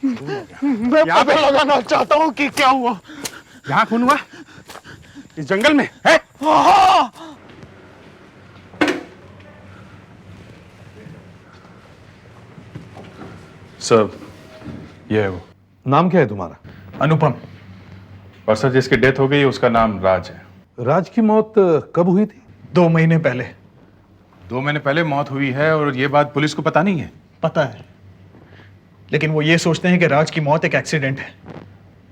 मैं पता लगाना चाहता हूँ कि क्या हुआ।
यहाँ खून हुआ? इस जंगल में है?
हाँ।
सर, ये है वो।
नाम क्या है तुम्हारा?
अनुपम। और सर, जिसकी डेथ हो गई उसका नाम राज है।
राज की मौत कब हुई थी?
2 महीने पहले। 2 महीने पहले मौत हुई है और ये बात पुलिस को पता नहीं है?
पता है, लेकिन वो ये सोचते हैं कि राज की मौत एक एक्सीडेंट है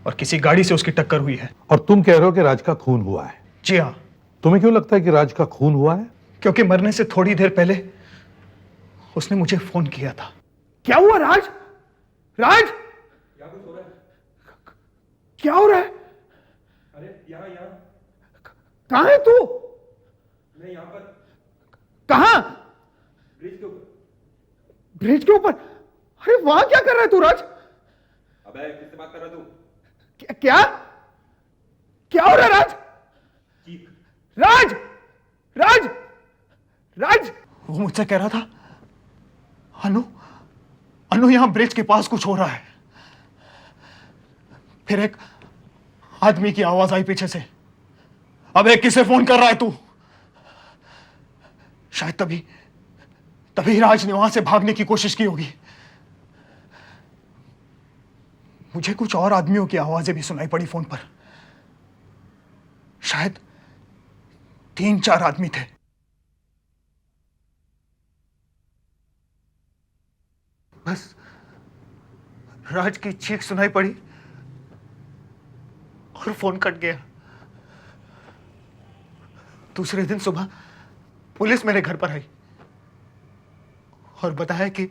और किसी गाड़ी से उसकी टक्कर हुई है।
और तुम कह रहे हो कि राज का खून हुआ है?
जी हाँ।
तुम्हें क्यों लगता है कि राज का खून हुआ है?
क्योंकि मरने से थोड़ी देर पहले उसने मुझे फोन किया था।
क्या हुआ राज? राज, क्या हो रहा है?
अरे यहाँ
कहाँ है तू?
मैं यहाँ पर।
कहाँ?
ब्रिज के ऊपर।
ब्रिज के ऊपर? अरे वहां क्या कर रहा है तू राज?
अबे किससे बात कर रहा तू?
क्या क्या हो रहा है राज? राज, राज, राज!
वो मुझसे कह रहा था, अनु, अनु यहां ब्रिज के पास कुछ हो रहा है। फिर एक आदमी की आवाज आई पीछे से, अबे किसे फोन कर रहा है तू? शायद तभी राज ने वहां से भागने की कोशिश की होगी। मुझे कुछ और आदमियों की आवाजें भी सुनाई पड़ी फोन पर। शायद 3-4 आदमी थे। बस राज की चीख सुनाई पड़ी और फोन कट गया। दूसरे दिन सुबह पुलिस मेरे घर पर आई और बताया कि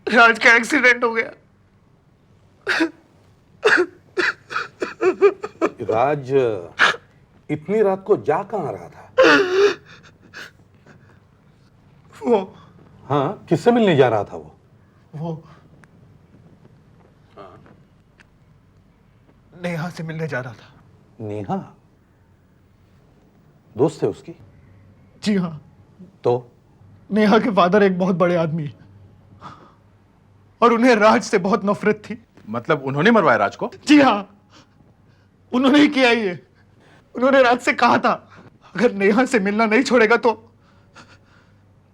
राज का एक्सीडेंट हो गया।
राज इतनी रात को जा कहां रहा था?
वो
हाँ, किससे मिलने जा रहा था वो?
वो नेहा से मिलने जा रहा था।
नेहा दोस्त है उसकी?
जी हाँ।
तो
नेहा के फादर एक बहुत बड़े आदमी है और उन्हें राज से बहुत नफरत थी।
मतलब उन्होंने मरवाया राज को?
जी हाँ, उन्होंने ही किया ये। उन्होंने राज से कहा था अगर नेहा से मिलना नहीं छोड़ेगा तो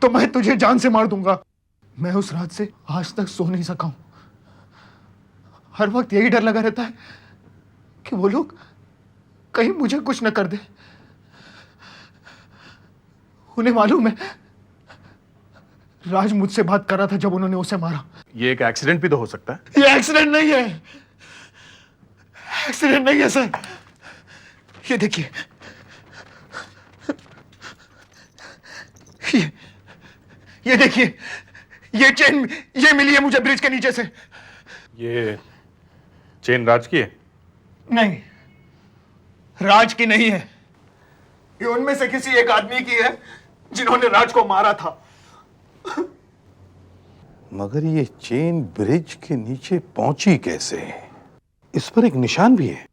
मैं तुझे जान से मार दूंगा। मैं उस रात से आज तक सो नहीं सका हूं। हर वक्त यही डर लगा रहता है कि वो लोग कहीं मुझे कुछ न कर दे। उन्हें मालूम है राज मुझसे बात कर रहा था जब उन्होंने उसे मारा।
ये एक एक्सीडेंट भी तो हो सकता है।
ये एक्सीडेंट नहीं है, एक्सीडेंट नहीं है सर। ये देखिए, ये देखिए, ये चेन ये मिली है मुझे ब्रिज के नीचे से।
ये चेन राज की है?
नहीं, राज की नहीं है। ये उनमें से किसी एक आदमी की है जिन्होंने राज को मारा था।
मगर ये चेन ब्रिज के नीचे पहुंची कैसे? इस पर एक निशान भी है।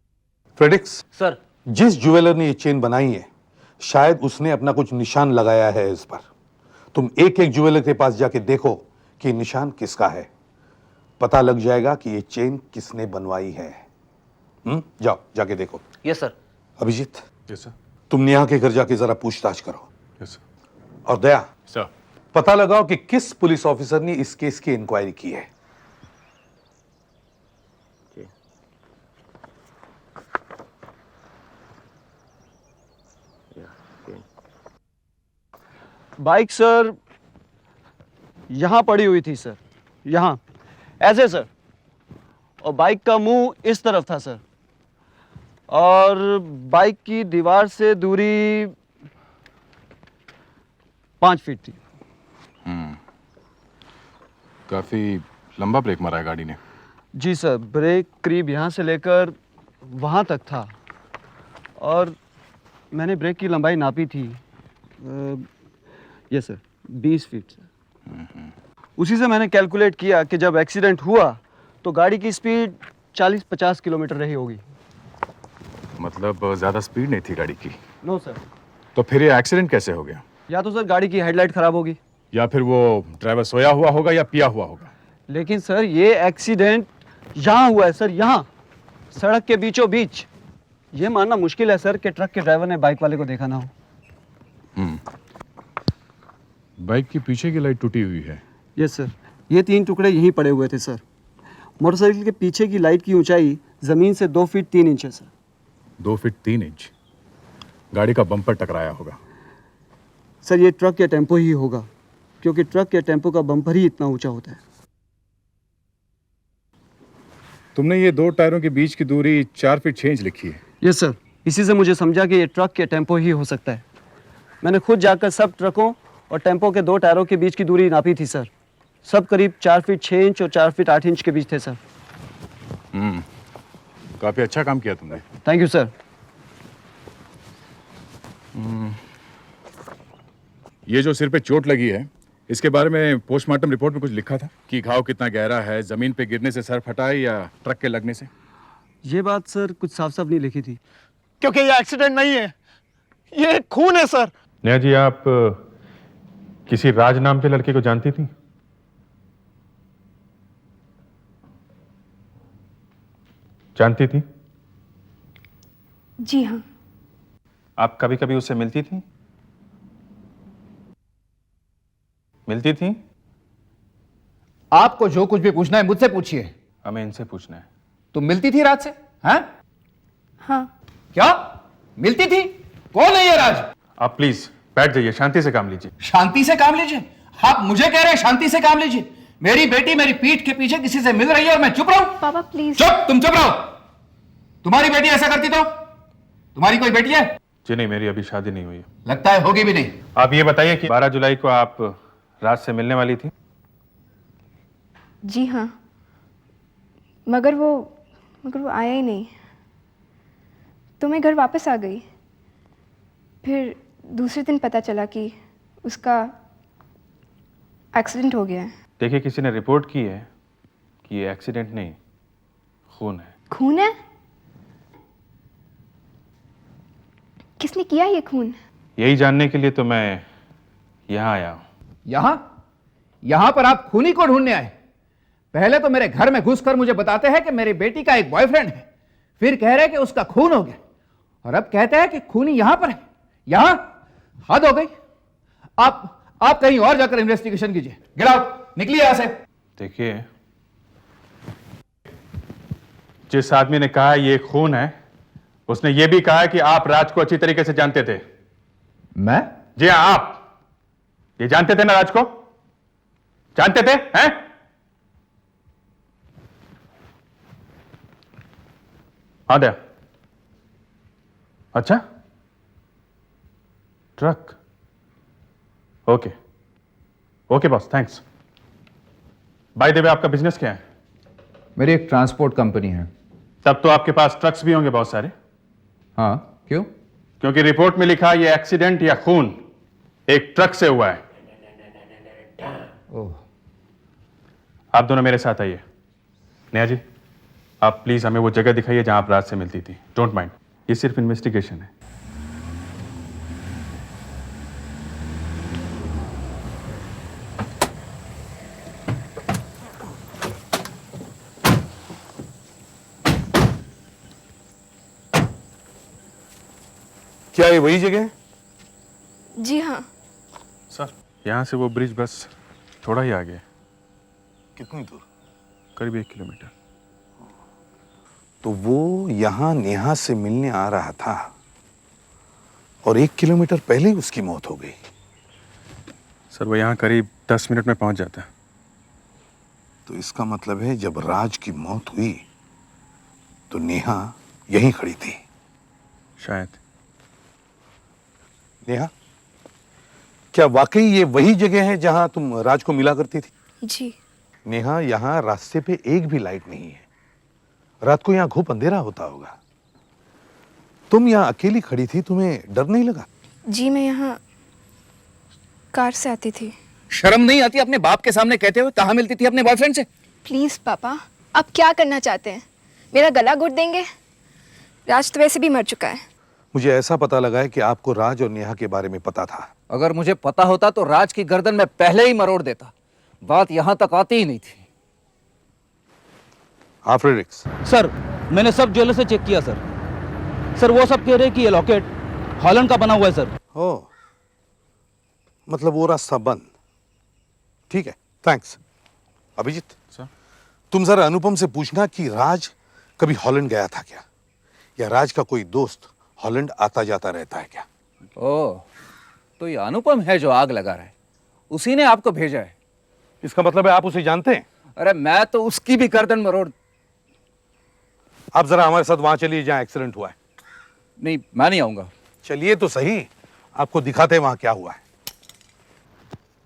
फ्रेडिक्स
सर,
जिस ज्वेलर ने ये चेन बनाई है शायद उसने अपना कुछ निशान लगाया है इस पर। तुम एक एक ज्वेलर के पास जाके देखो कि निशान किसका है। पता लग जाएगा कि ये चेन किसने बनवाई है। जाओ जाके देखो।
Yes sir.
Abhijeet,
yes sir.
तुम नेहा के घर जाके जरा पूछताछ करो।
Yes sir.
और दया,
सर,
पता लगाओ कि किस पुलिस ऑफिसर ने इस केस की इंक्वायरी की है।
बाइक सर यहाँ पड़ी हुई थी सर, यहाँ ऐसे सर, और बाइक का मुंह इस तरफ था सर, और बाइक की दीवार से दूरी 5 फीट थी।
काफी लंबा ब्रेक मारा है गाड़ी ने।
जी सर, ब्रेक करीब यहाँ से लेकर वहाँ तक था और मैंने ब्रेक की लंबाई नापी थी। Yes sir, 20 feet sir. उसी से मैंने कैलकुलेट किया कि जब एक्सीडेंट हुआ तो गाड़ी की स्पीड 40-50 किलोमीटर रही होगी।
मतलब ज्यादा स्पीड नहीं थी गाड़ी की?
No sir.
तो फिर ये एक्सीडेंट कैसे हो गया?
या तो सर गाड़ी की हेडलाइट खराब होगी,
या फिर वो ड्राइवर सोया हुआ होगा या पिया हुआ होगा।
लेकिन सर ये एक्सीडेंट यहाँ हुआ है सर, यहाँ सड़क के बीचों बीच। ये मानना मुश्किल है सर कि ट्रक के ड्राइवर ने बाइक वाले को देखा ना हो।
बाइक की पीछे की लाइट टूटी हुई है।
यस सर, ये 3 टुकड़े यहीं पड़े हुए थे सर। मोटरसाइकिल के पीछे की लाइट की ऊंचाई जमीन से 2 फीट 3 इंच है सर।
2 feet 3 inch? गाड़ी का बम्पर टकराया होगा।
सर ये ट्रक या टेम्पो ही होगा, क्योंकि ट्रक या टेम्पो का बम्पर ही इतना ऊंचा होता है।
तुमने ये 2 टायरों के बीच की दूरी 4 फीट 6 इंच लिखी है।
यस सर, इसी से मुझे समझा कि ये ट्रक या टेम्पो ही हो सकता है। मैंने खुद जाकर सब ट्रकों और टेम्पो के 2 टायरों के बीच की दूरी नापी थी सर। सब करीब 4 फीट 6 इंच और 4 फीट 8 इंच के बीच थे सर।
काफी अच्छा काम किया तुमने।
Thank you sir.
ये जो सिर पे चोट लगी है, इसके बारे में पोस्टमार्टम रिपोर्ट में कुछ लिखा था कि घाव कितना गहरा है, जमीन पे गिरने से सर फटा है या ट्रक के लगने से?
ये बात सर कुछ साफ साफ नहीं लिखी थी।
क्योंकि ये एक्सीडेंट नहीं है, ये खून है सर।
नेहा जी, आप किसी राज नाम के लड़के को जानती थी? जानती थी?
जी हाँ।
आप कभी कभी उससे मिलती थी? मिलती थी?
आपको जो कुछ भी पूछना है मुझसे पूछिए।
हमें इनसे पूछना है।
तुम मिलती थी राज से? हैं?
हाँ।
क्या मिलती थी? कौन है ये राज?
आप प्लीज बैठ जाइए, शांति से काम लीजिए।
शांति से काम लीजिए? आप मुझे कह रहे हैं शांति से काम लीजिए? मेरी बेटी मेरी पीठ के पीछे किसी से मिल रही है और मैं चुप रहूं?
पापा प्लीज।
चुप, तुम चुप रहो। तुम्हारी बेटी ऐसा करती तो? तुम्हारी कोई बेटी है?
जी नहीं, मेरी अभी शादी नहीं हुई है।
लगता है होगी भी नहीं।
आप ये बताइए कि 12 जुलाई को आप राज से मिलने वाली थी?
जी हाँ, मगर वो आया ही नहीं, तो मैं घर वापस आ गई। फिर दूसरे दिन पता चला कि उसका एक्सीडेंट हो गया है।
देखिए, किसी ने रिपोर्ट की है कि ये एक्सीडेंट नहीं, खून है।
खून है? किसने किया ये खून?
यही जानने के लिए तो मैं यहाँ आया हूँ।
यहां यहां पर आप खूनी को ढूंढने आए? पहले तो मेरे घर में घुसकर मुझे बताते हैं कि मेरी बेटी का एक बॉयफ्रेंड है, फिर कह रहे हैं कि उसका खून हो गया, और अब कहते हैं कि खूनी यहां पर है। यहां हद हो गई। आप कहीं और जाकर इन्वेस्टिगेशन कीजिए। गेट आउट, निकलिए यहां से।
देखिए, जिस आदमी ने कहा ये खून है, उसने ये भी कहा कि आप राज को अच्छी तरीके से जानते थे।
मैं?
जी हाँ, आप ये जानते थे ना राज को? जानते थे? हैं? हाँ दया। अच्छा, truck. Okay okay boss, thanks. By the way, आपका बिजनेस क्या है?
मेरी एक ट्रांसपोर्ट कंपनी है।
तब तो आपके पास ट्रक्स भी होंगे बहुत सारे।
हाँ, क्यों?
क्योंकि रिपोर्ट में लिखा ये एक्सीडेंट या खून एक ट्रक से हुआ है।
ओह।
आप दोनों मेरे साथ आइए। नेहा जी, आप प्लीज हमें वो जगह दिखाइए जहां आप रात से मिलती थी। डोंट माइंड, ये सिर्फ इन्वेस्टिगेशन है।
क्या ये वही जगह है?
जी हाँ।
सर, यहां से वो ब्रिज बस थोड़ा ही आगे है।
कितनी दूर?
करीब 1 किलोमीटर।
तो वो यहां नेहा से मिलने आ रहा था और 1 किलोमीटर पहले ही उसकी मौत हो गई।
सर, वो यहां करीब 10 मिनट में पहुंच जाता है।
तो इसका मतलब है जब राज की मौत हुई तो नेहा यहीं खड़ी थी।
शायद।
नेहा, क्या वाकई ये वही जगह है जहां तुम राज को मिला करती थी?
जी।
नेहा, यहां रास्ते पे एक भी लाइट नहीं है। रात को यहां खूब अंधेरा होता होगा। तुम यहां अकेली खड़ी थी, तुम्हें डर नहीं लगा?
जी, मैं यहाँ कार से आती थी।
शर्म नहीं आती अपने बाप के सामने कहते हुए? कहाँ मिलती थी अपने बॉयफ्रेंड से?
प्लीज पापा, आप क्या करना चाहते हैं? मेरा गला घोट देंगे? राज तो वैसे भी मर चुका है।
मुझे ऐसा पता लगा है कि आपको राज और नेहा के बारे में पता था।
अगर मुझे पता होता तो राज की गर्दन में पहले ही मरोड़ देता। बात यहां तक आती ही नहीं थी।
फ्रेडरिक्स।
सर, मैंने सब ज्वेलर से चेक किया सर। सर, वो सब कह रहे हैं कि ये लॉकेट हॉलैंड का बना हुआ है सर।
ओह, मतलब वो रास्ता बंद। ठीक है, थैंक्स। अभिजीत सर, तुम जरा अनुपम से पूछना कि राज कभी हॉलैंड गया था क्या, या राज का कोई दोस्त हॉलैंड आता जाता रहता है क्या?
ओह, तो ये अनुपम है जो आग लगा रहा है, उसी ने आपको भेजा है।
इसका मतलब है आप उसे जानते हैं?
अरे मैं तो उसकी भी गर्दन मरोड़।
आप जरा हमारे साथ वहां चलिए जहां एक्सीडेंट हुआ है।
नहीं, मैं नहीं आऊंगा।
चलिए तो सही, आपको दिखाते हैं वहां क्या हुआ है।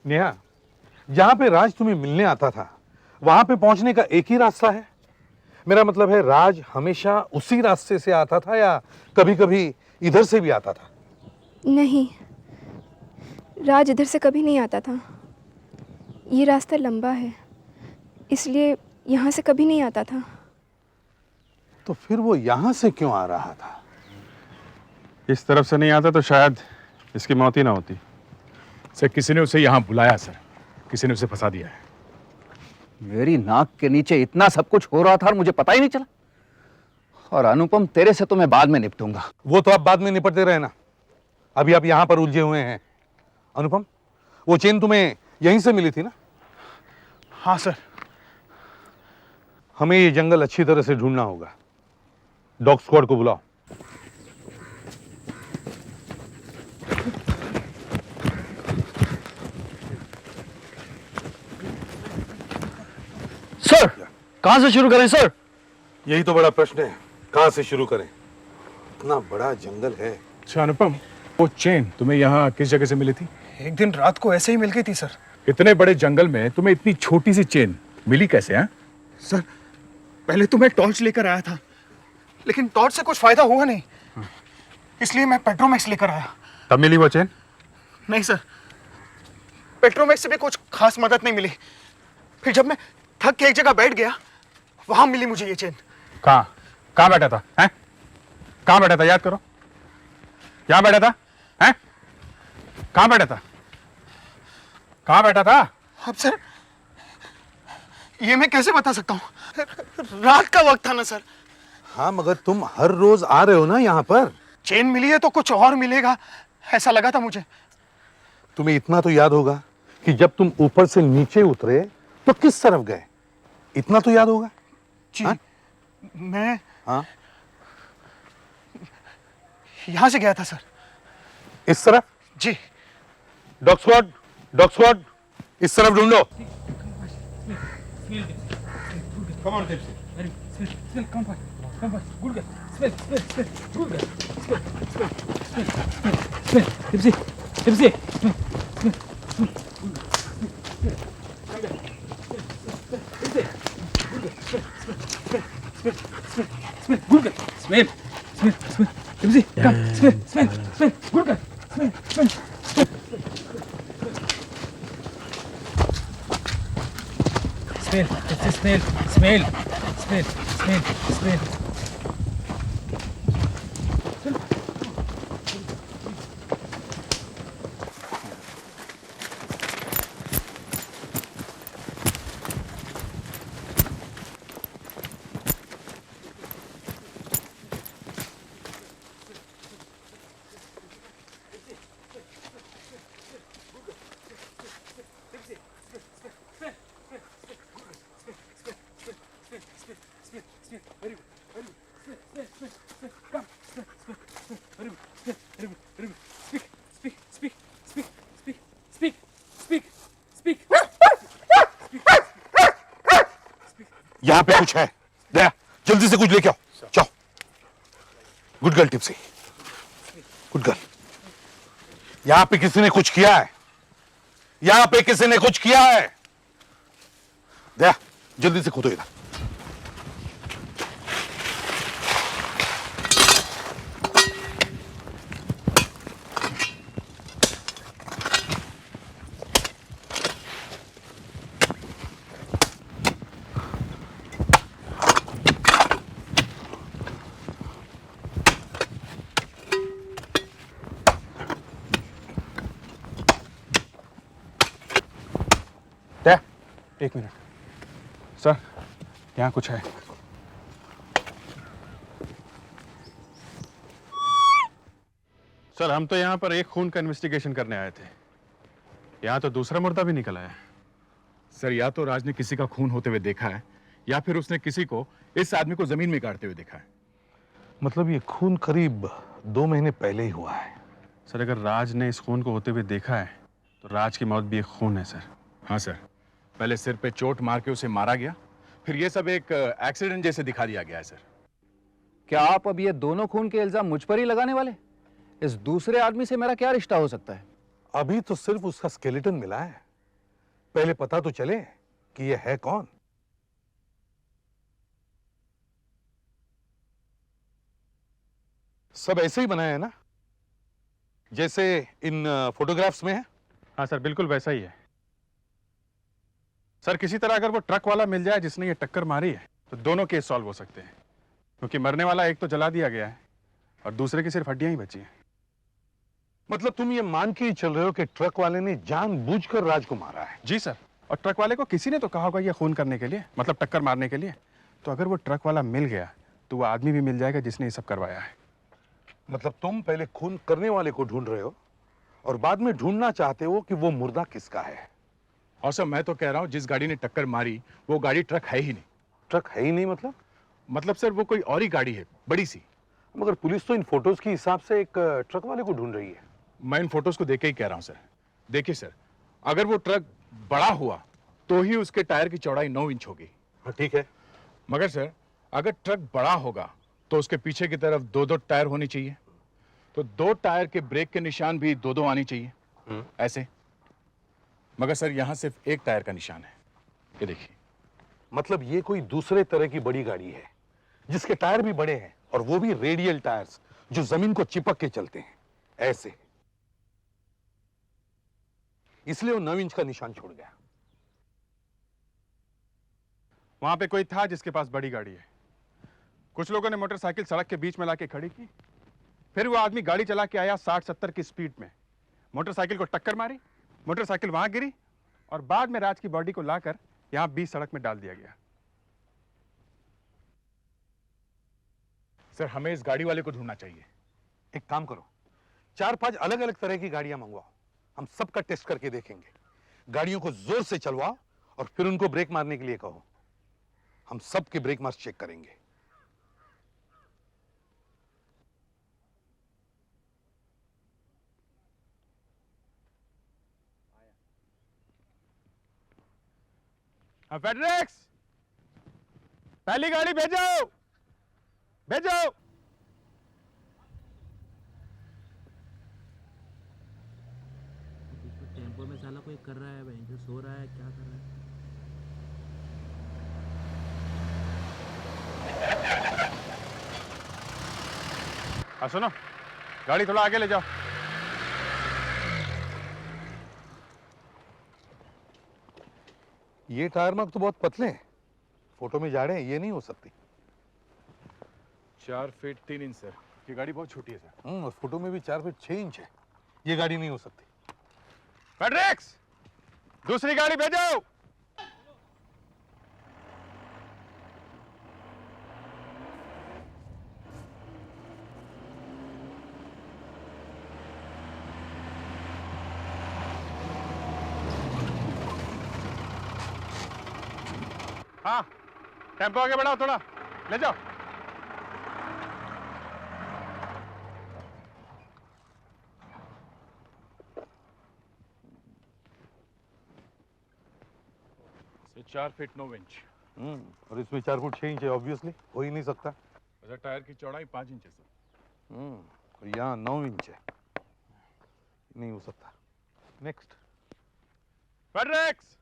नेहा, जहां पे राज तुम्हें मिलने आता था वहां पे पहुंचने का एक ही रास्ता है? मेरा मतलब है राज हमेशा उसी रास्ते से आता था या कभी कभी इधर से भी आता था?
नहीं, राज इधर से कभी नहीं आता था। ये रास्ता लंबा है, इसलिए यहाँ से कभी नहीं आता था।
तो फिर वो यहां से क्यों आ रहा था?
इस तरफ से नहीं आता तो शायद इसकी मौत ही ना होती।
सर, किसी ने उसे यहाँ बुलाया सर, किसी ने उसे फंसा दिया है।
मेरी नाक के नीचे इतना सब कुछ हो रहा था और मुझे पता ही नहीं चला। और अनुपम, तेरे से तो मैं बाद में निपटूंगा।
वो तो आप बाद में निपटते रहे ना, अभी आप यहां पर उलझे हुए हैं। अनुपम, वो चेन तुम्हें यहीं से मिली थी ना?
हाँ सर।
हमें ये जंगल अच्छी तरह से ढूंढना होगा। डॉग स्क्वाड को बुलाओ।
सर, कहां से शुरू करें सर?
यही तो बड़ा प्रश्न है, कहां से शुरू करें? इतना बड़ा जंगल है।
अच्छा अनुपम, वो चेन तुम्हें यहाँ किस जगह से मिली थी?
एक दिन रात को ऐसे ही मिल गई थी सर।
इतने बड़े जंगल में तुम्हें इतनी छोटी सी चेन मिली कैसे? हैं?
सर, पहले तो मैं टॉर्च लेकर आया था, लेकिन टॉर्च से कुछ फायदा हुआ नहीं, इसलिए मैं पेट्रोमैक्स लेकर आया।
तब मिली वो चेन?
नहीं सर, पेट्रोमैक्स से भी कुछ खास मदद नहीं मिली। फिर जब मैं थक के एक जगह बैठ गया, वहां मिली मुझे ये चेन।
कहाँ बैठा था? हैं? कहाँ बैठा था? याद करो, यहाँ बैठा था? हैं? कहाँ बैठा था? कहाँ बैठा था?
अब सर ये मैं कैसे बता सकता हूँ, रात का वक्त था ना सर।
हाँ, मगर तुम हर रोज आ रहे हो ना यहाँ पर।
चेन मिली है तो कुछ और मिलेगा, ऐसा लगा था मुझे।
तुम्हें इतना तो याद होगा कि जब तुम ऊपर से नीचे उतरे तो किस तरफ गए, इतना तो याद होगा।
जी
हाँ?
मैं
हाँ,
यहां से गया था सर।
इस तरफ?
जी।
डॉग स्क्वाड इस तरफ ढूंढो।
Come on, Tipsy. Smell, come on, good girl. Smell, good girl. Smell, Tipsy, Tipsy. Smell, good girl. Smell, Tipsy, come, smell, good girl. Smell. Smell.
यहाँ पे कुछ है, दया जल्दी से कुछ लेके आओ, जाओ। Good girl tipsy, good girl. यहाँ पे किसी ने कुछ किया है, यहाँ पे किसी ने कुछ किया है। दया जल्दी से खोदो इधर।
एक मिनट सर, यहाँ कुछ है। सर हम तो यहाँ पर एक खून का इन्वेस्टिगेशन करने आए थे, यहाँ तो दूसरा मुर्दा भी निकल आया।
सर या तो राज ने किसी का खून होते हुए देखा है या फिर उसने किसी को इस आदमी को जमीन में गाड़ते हुए देखा है।
मतलब ये खून करीब 2 महीने पहले ही हुआ है।
सर अगर राज ने इस खून को होते हुए देखा है तो राज की मौत भी एक खून है सर।
हाँ सर, पहले सिर पे चोट मार के उसे मारा गया, फिर ये सब एक एक्सीडेंट जैसे दिखा दिया गया है सर।
क्या आप अब ये दोनों खून के इल्जाम मुझ पर ही लगाने वाले? इस दूसरे आदमी से मेरा क्या रिश्ता हो सकता है?
अभी तो सिर्फ उसका स्केलेटन मिला है, पहले पता तो चले कि ये है कौन। सब ऐसे ही बनाया है ना जैसे इन फोटोग्राफ्स में है?
हाँ सर बिल्कुल वैसा ही है सर। किसी तरह अगर वो ट्रक वाला मिल जाए जिसने ये टक्कर मारी है तो दोनों केस सॉल्व हो सकते हैं, क्योंकि मरने वाला एक तो जला दिया गया है और दूसरे की सिर्फ हड्डियां ही बची हैं।
मतलब तुम ये मान के ही चल रहे हो कि ट्रक वाले ने जानबूझकर राज को मारा है?
जी सर, और ट्रक वाले को किसी ने तो कहा होगा ये खून करने के लिए, मतलब टक्कर मारने के लिए। तो अगर वो ट्रक वाला मिल गया तो वो आदमी भी मिल जाएगा जिसने ये सब करवाया है।
मतलब तुम पहले खून करने वाले को ढूंढ रहे हो और बाद में ढूंढना चाहते हो कि वो मुर्दा किसका है।
और सर मैं तो कह रहा हूं जिस गाड़ी ने टक्कर मारी वो गाड़ी ट्रक है ही नहीं।
ट्रक है ही नहीं मतलब
सर वो कोई और ही गाड़ी है, बड़ी सी।
मगर पुलिस तो इन फोटोज के हिसाब से एक ट्रक वाले को ढूंढ रही है।
मैं इन फोटोज को देख के ही कह रहा हूं सर। देखिए सर, अगर वो ट्रक बड़ा हुआ तो ही उसके टायर की चौड़ाई 9 इंच होगी।
हाँ ठीक है,
मगर सर अगर ट्रक बड़ा होगा तो उसके पीछे की तरफ 2-2 टायर होनी चाहिए, तो 2 टायर के ब्रेक के निशान भी 2-2 आनी चाहिए ऐसे। मगर सर यहाँ सिर्फ एक टायर का निशान है, ये देखिए।
मतलब ये कोई दूसरे तरह की बड़ी गाड़ी है जिसके टायर भी बड़े हैं और वो भी रेडियल टायर्स जो जमीन को चिपक के चलते हैं ऐसे, इसलिए वो 9 इंच का निशान छोड़ गया।
वहां पे कोई था जिसके पास बड़ी गाड़ी है। कुछ लोगों ने मोटरसाइकिल सड़क के बीच में लाके खड़ी की, फिर वो आदमी गाड़ी चला के आया 60-70 की स्पीड में, मोटरसाइकिल को टक्कर मारी, मोटरसाइकिल वहां गिरी और बाद में राज की बॉडी को लाकर यहां बीच सड़क में डाल दिया गया। सर हमें इस गाड़ी वाले को ढूंढना चाहिए।
एक काम करो, 4-5 अलग अलग तरह की गाड़ियां मंगवाओ, हम सबका टेस्ट करके देखेंगे। गाड़ियों को जोर से चलवाओ और फिर उनको ब्रेक मारने के लिए कहो। हम सबके ब्रेक मार्क्स चेक करेंगे।
फेडरेक्स, पहली गाड़ी भेजो भेजो।
टेम्पो में साला कोई कर रहा है, भाई जो सो रहा है, क्या कर रहा है?
सुनो, गाड़ी थोड़ा आगे ले जाओ।
ये टायर मार्क तो बहुत पतले हैं, फोटो में जा रहे हैं, ये नहीं हो सकती।
4 फीट 3 इंच सर, ये गाड़ी बहुत छोटी है सर।
और फोटो में भी 4 फीट 6 इंच है, ये गाड़ी नहीं हो सकती।
फेडरेक्स, दूसरी गाड़ी भेजो। हाँ, टेम्पो आगे बढ़ाओ थोड़ा, ले जाओ। से 4 फीट 9 इंच।
और इसमें 4 फुट 6 इंच है, ऑब्वियसली हो ही नहीं सकता।
वैसे टायर की चौड़ाई 5 इंच है सर।
और यहाँ 9 इंच है, नहीं हो सकता। नेक्स्ट।
फेडरेक्स,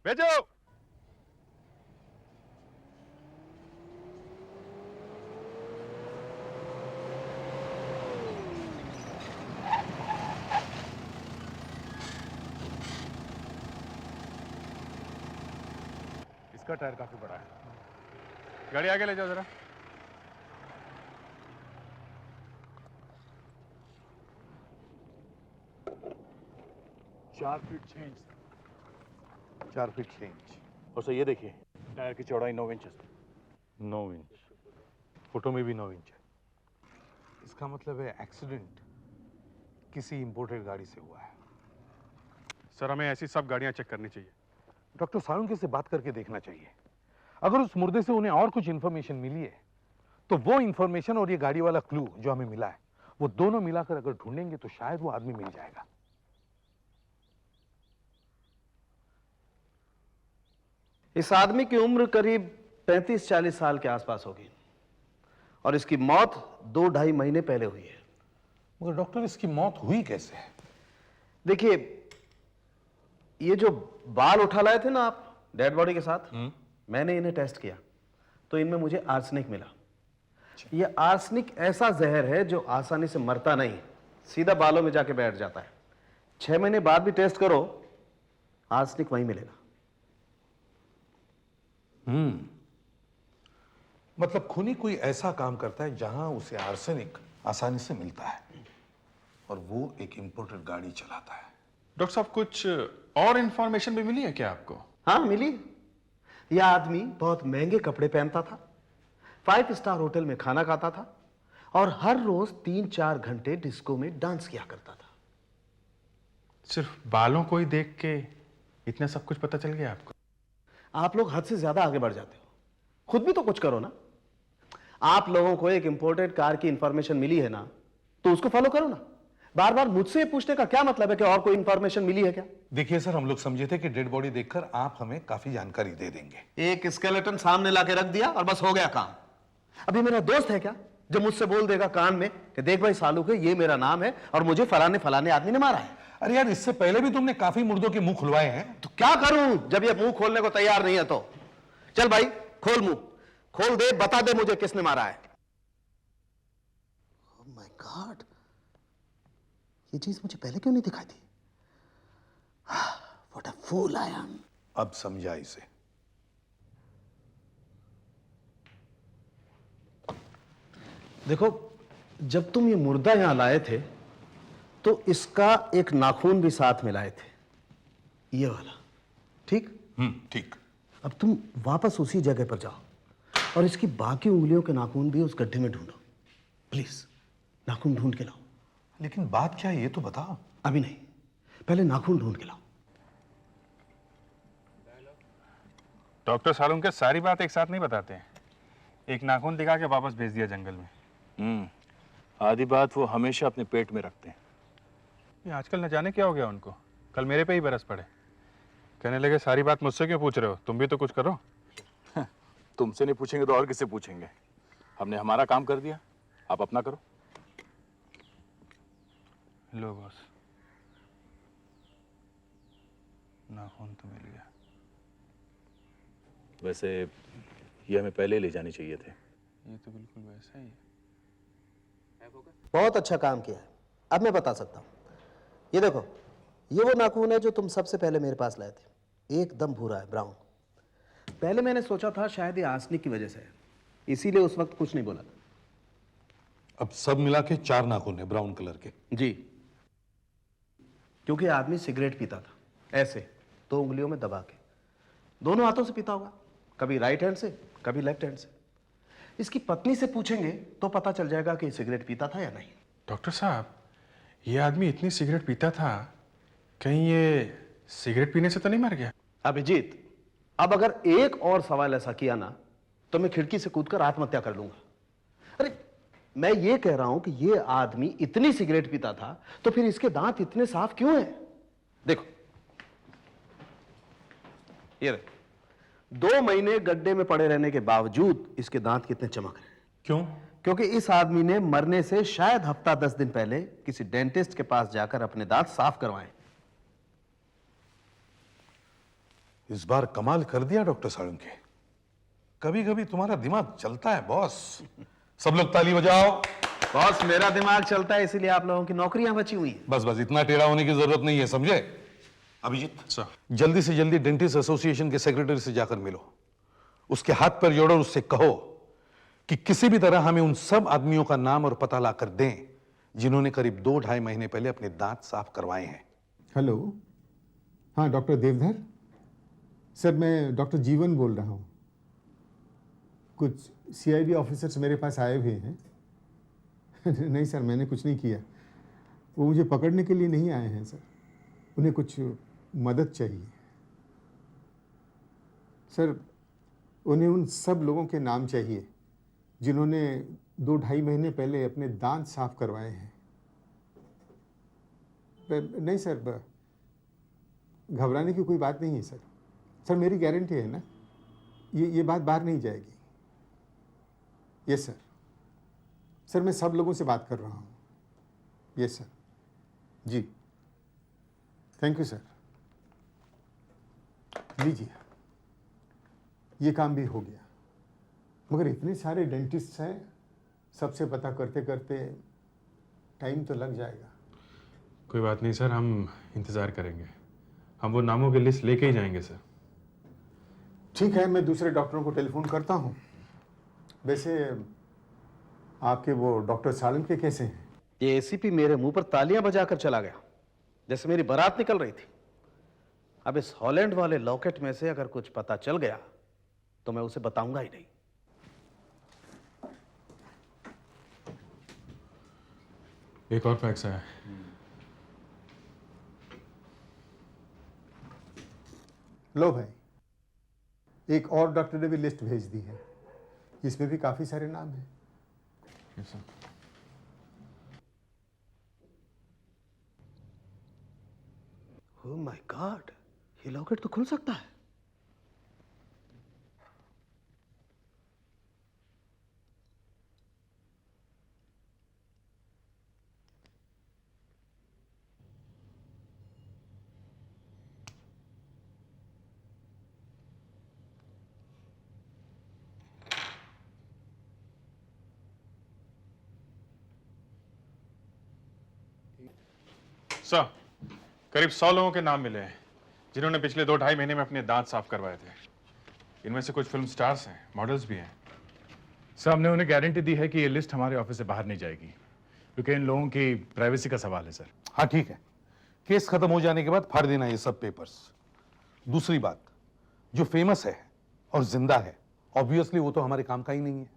भेजो। इसका टायर काफी बड़ा है। गाड़ी आगे ले जाओ जरा। चार फीट 6 इंच।
4 feet 6 inch.
और सर ये देखिए, टायर की चौड़ाई 9 इंच है।
9 इंच, फोटो में भी 9 इंच है। इसका मतलब है एक्सीडेंट किसी इंपोर्टेड गाड़ी से हुआ है।
सर हमें ऐसी सब गाड़ियां चेक करनी चाहिए।
डॉक्टर साळुंखे से बात करके देखना चाहिए। अगर उस मुर्दे से उन्हें और कुछ इंफॉर्मेशन मिली है तो वो इंफॉर्मेशन और ये गाड़ी वाला क्लू जो हमें मिला है, वो दोनों मिलाकर अगर ढूंढेंगे तो शायद वो आदमी मिल जाएगा।
इस आदमी की उम्र करीब 35-40 साल के आसपास होगी और इसकी मौत 2-2.5 महीने पहले हुई है।
मगर डॉक्टर इसकी मौत हुई कैसे है?
देखिए, ये जो बाल उठा लाए थे ना आप डेड बॉडी के साथ, मैंने इन्हें टेस्ट किया तो इनमें मुझे आर्सेनिक मिला। ये आर्सेनिक ऐसा जहर है जो आसानी से मरता नहीं, सीधा बालों में जाके बैठ जाता है। 6 महीने बाद भी टेस्ट करो, आर्सेनिक वहीं मिलेगा।
मतलब खूनी कोई ऐसा काम करता है जहां उसे आर्सेनिक आसानी से मिलता है और वो एक इंपोर्टेड गाड़ी चलाता है।
डॉक्टर साहब, कुछ और इंफॉर्मेशन भी मिली है क्या आपको?
हाँ मिली। यह आदमी बहुत महंगे कपड़े पहनता था, 5 स्टार होटल में खाना खाता था और हर रोज 3-4 घंटे डिस्को में डांस किया करता था।
सिर्फ बालों को ही देख के इतना सब कुछ पता चल गया आपको?
आप लोग हद से ज्यादा आगे बढ़ जाते हो, खुद भी तो कुछ करो ना। आप लोगों को एक इंपोर्टेड कार की इंफॉर्मेशन मिली है ना, तो उसको फॉलो करो ना। बार बार मुझसे पूछने का क्या मतलब है कि और कोई इंफॉर्मेशन मिली है क्या?
देखिए सर, हम लोग समझे थे कि डेड बॉडी देखकर आप हमें काफी जानकारी दे देंगे।
एक स्केलेटन सामने लाके रख दिया और बस हो गया काम। अभी मेरा दोस्त है क्या जो मुझसे बोल देगा कान में कि देख भाई सालुखे, ये मेरा नाम है और मुझे फलाने फलाने आदमी ने मारा है।
अरे यार, इससे पहले भी तुमने काफी मुर्दों के मुंह खुलवाए हैं।
तो क्या करूं जब ये मुंह खोलने को तैयार नहीं है तो? चल भाई खोल मुंह, खोल दे, बता दे मुझे किसने मारा है। ओह माय गॉड, ये चीज मुझे पहले क्यों नहीं दिखाई थी? What a fool I am.
अब समझा इसे।
देखो, जब तुम ये मुर्दा यहां लाए थे तो इसका एक नाखून भी साथ में लाए थे, ये वाला। ठीक?
ठीक।
अब तुम वापस उसी जगह पर जाओ और इसकी बाकी उंगलियों के नाखून भी उस गड्ढे में ढूंढो। प्लीज नाखून ढूंढ के लाओ।
लेकिन बात क्या है ये तो बताओ।
अभी नहीं, पहले नाखून ढूंढ के लाओ।
डॉक्टर सालूम के सारी बात एक साथ नहीं बताते हैं, एक नाखून दिखा के वापस भेज दिया जंगल में।
आधी बात वो हमेशा अपने पेट में रखते हैं।
ये आजकल न जाने क्या हो गया उनको, कल मेरे पे ही बरस पड़े, कहने लगे सारी बात मुझसे क्यों पूछ रहे हो, तुम भी तो कुछ करो।
तुमसे नहीं पूछेंगे तो और किससे पूछेंगे? हमने हमारा काम कर दिया, आप अपना करो।
लो बॉस, नाखून तो मिल गया।
वैसे ये हमें पहले ले जाने चाहिए थे।
ये तो बिल्कुल वैसा ही है।
बहुत अच्छा काम किया है। अब मैं बता सकता हूं। ये देखो, ये वो नाखून है जो तुम सबसे पहले मेरे पास लाए थे। एकदम भूरा है, ब्राउन। पहले मैंने सोचा था शायद ये आर्सेनिक की वजह से है, इसीलिए उस वक्त कुछ नहीं बोला था।
अब सब मिला के 4 नाखून है ब्राउन कलर के।
जी, क्योंकि आदमी सिगरेट पीता था ऐसे 2 उंगलियों में दबा के, दोनों हाथों से पीता होगा, कभी राइट हैंड से कभी लेफ्ट हैंड से। इसकी पत्नी से पूछेंगे तो पता चल जाएगा कि सिगरेट पीता था या नहीं।
डॉक्टर साहब, ये आदमी इतनी सिगरेट पीता था, कहीं ये सिगरेट पीने से तो नहीं मर गया?
अभिजीत, अब अगर एक और सवाल ऐसा किया ना तो मैं खिड़की से कूदकर आत्महत्या कर लूंगा। अरे मैं ये कह रहा हूं कि ये आदमी इतनी सिगरेट पीता था तो फिर इसके दांत इतने साफ क्यों हैं? देखो, ये देखो, 2 महीने गड्ढे में पड़े रहने के बावजूद इसके दांत कितने चमक रहे हैं।
क्यों?
क्योंकि इस आदमी ने मरने से शायद हफ्ता 10 दिन पहले किसी डेंटिस्ट के पास जाकर अपने दांत साफ करवाए।
इस बार कमाल कर दिया डॉक्टर साळुंखे। कभी कभी तुम्हारा दिमाग चलता है बॉस। सब लोग ताली बजाओ।
बॉस, मेरा दिमाग चलता है इसीलिए आप लोगों की नौकरियां बची हुई हैं।
बस बस, इतना टेढ़ा होने की जरूरत नहीं है, समझे? अभिजीत, जल्दी से जल्दी डेंटिस्ट एसोसिएशन के सेक्रेटरी से जाकर मिलो, उसके हाथ पर जोड़ो, उससे कहो कि किसी भी तरह हमें उन सब आदमियों का नाम और पता लाकर दें जिन्होंने करीब 2-2.5 महीने पहले अपने दांत साफ करवाए हैं।
हेलो, हाँ डॉक्टर देवधर सर, मैं डॉक्टर जीवन बोल रहा हूँ। कुछ सीआईडी ऑफिसर्स मेरे पास आए हुए हैं। नहीं सर, मैंने कुछ नहीं किया। वो मुझे पकड़ने के लिए नहीं आए हैं सर, उन्हें कुछ मदद चाहिए सर। उन्हें उन सब लोगों के नाम चाहिए जिन्होंने 2-2.5 महीने पहले अपने दांत साफ करवाए हैं। नहीं सर, घबराने की कोई बात नहीं है सर। सर मेरी गारंटी है ना, ये बात बाहर नहीं जाएगी। Yes sir. सर मैं सब लोगों से बात कर रहा हूँ। Yes sir. जी, थैंक यू सर। लीजिए, ये काम भी हो गया। मगर इतने सारे डेंटिस्ट हैं, सबसे पता करते करते टाइम तो लग जाएगा।
कोई बात नहीं सर, हम इंतजार करेंगे। हम वो नामों की लिस्ट लेके ही जाएंगे सर।
ठीक है, मैं दूसरे डॉक्टरों को टेलीफोन करता हूँ। वैसे आपके वो डॉक्टर साळुंखे कैसे हैं?
ये एसीपी मेरे मुंह पर तालियां बजाकर चला गया जैसे मेरी बारात निकल रही थी। अब इस हॉलैंड वाले लॉकेट में से अगर कुछ पता चल गया तो मैं उसे बताऊंगा ही नहीं।
एक और फैक्स आया।
लो भाई, एक और डॉक्टर ने भी लिस्ट भेज दी है, इसमें भी काफी सारे नाम हैं।
yes, sir.
Oh my God, ये लॉकेट तो खुल सकता है।
सर, करीब 100 लोगों के नाम मिले हैं जिन्होंने पिछले 2-2.5 महीने में अपने दांत साफ करवाए थे। इनमें से कुछ फिल्म स्टार्स हैं, मॉडल्स भी हैं। साहब ने उन्हें गारंटी दी है कि ये लिस्ट हमारे ऑफिस से बाहर नहीं जाएगी, क्योंकि इन लोगों की प्राइवेसी का सवाल है सर।
हाँ ठीक है, केस खत्म हो जाने के बाद फाड़ देना ये सब पेपर्स। दूसरी बात, जो फेमस है और जिंदा है, ऑब्वियसली वो तो हमारे काम का ही नहीं है।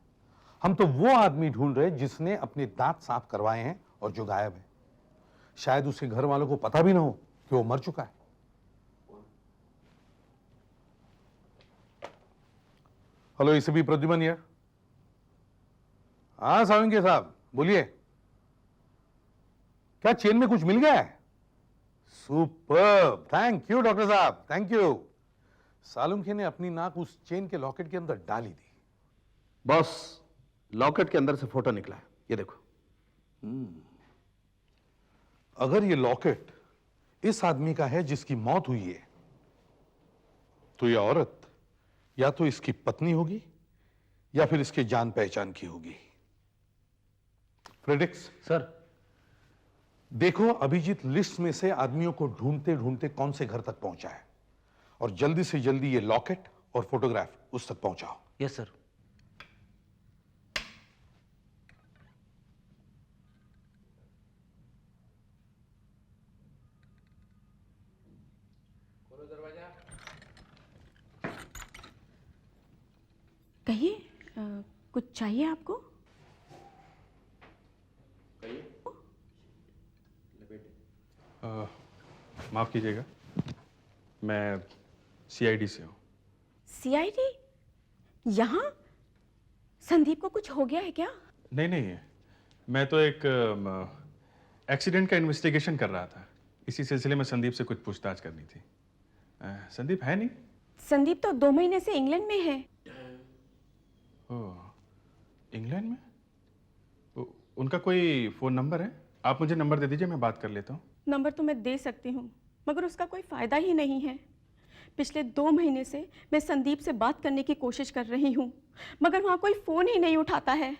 हम तो वो आदमी ढूंढ रहे जिसने अपने दांत साफ करवाए हैं और जो गायब है। शायद उसके घर वालों को पता भी ना हो कि वो मर चुका है। हेलो एसीपी प्रद्युमन यार। हाँ सावंगे साहब बोलिए, क्या चेन में कुछ मिल गया है? सुपर्ब, थैंक यू डॉक्टर साहब, थैंक यू। सालुंखे ने अपनी नाक उस चेन के लॉकेट के अंदर डाल ही दी।
बॉस, लॉकेट के अंदर से फोटो निकला है, ये देखो।
अगर ये लॉकेट इस आदमी का है जिसकी मौत हुई है, तो ये औरत या तो इसकी पत्नी होगी या फिर इसके जान पहचान की होगी। फ्रेडिक्स
सर,
देखो अभिजीत लिस्ट में से आदमियों को ढूंढते ढूंढते कौन से घर तक पहुंचा है, और जल्दी से जल्दी ये लॉकेट और फोटोग्राफ उस तक पहुंचाओ।
Yes sir.
कहिए, कुछ चाहिए आपको?
माफ कीजिएगा, मैं सीआईडी से हूँ।
सीआईडी? यहाँ? संदीप को कुछ हो गया है क्या?
नहीं नहीं, मैं तो एक एक्सीडेंट का इन्वेस्टिगेशन कर रहा था। इसी सिलसिले में संदीप से कुछ पूछताछ करनी थी। संदीप है नहीं?
संदीप तो 2 महीने से इंग्लैंड में है।
ओह, इंग्लैंड में? उनका कोई फोन नंबर है? आप मुझे नंबर दे दीजिए, मैं बात कर लेता हूँ।
नंबर तो मैं दे सकती हूँ, मगर उसका कोई फायदा ही नहीं है। पिछले 2 महीने से मैं संदीप से बात करने की कोशिश कर रही हूँ, मगर वहाँ कोई फ़ोन ही नहीं उठाता है।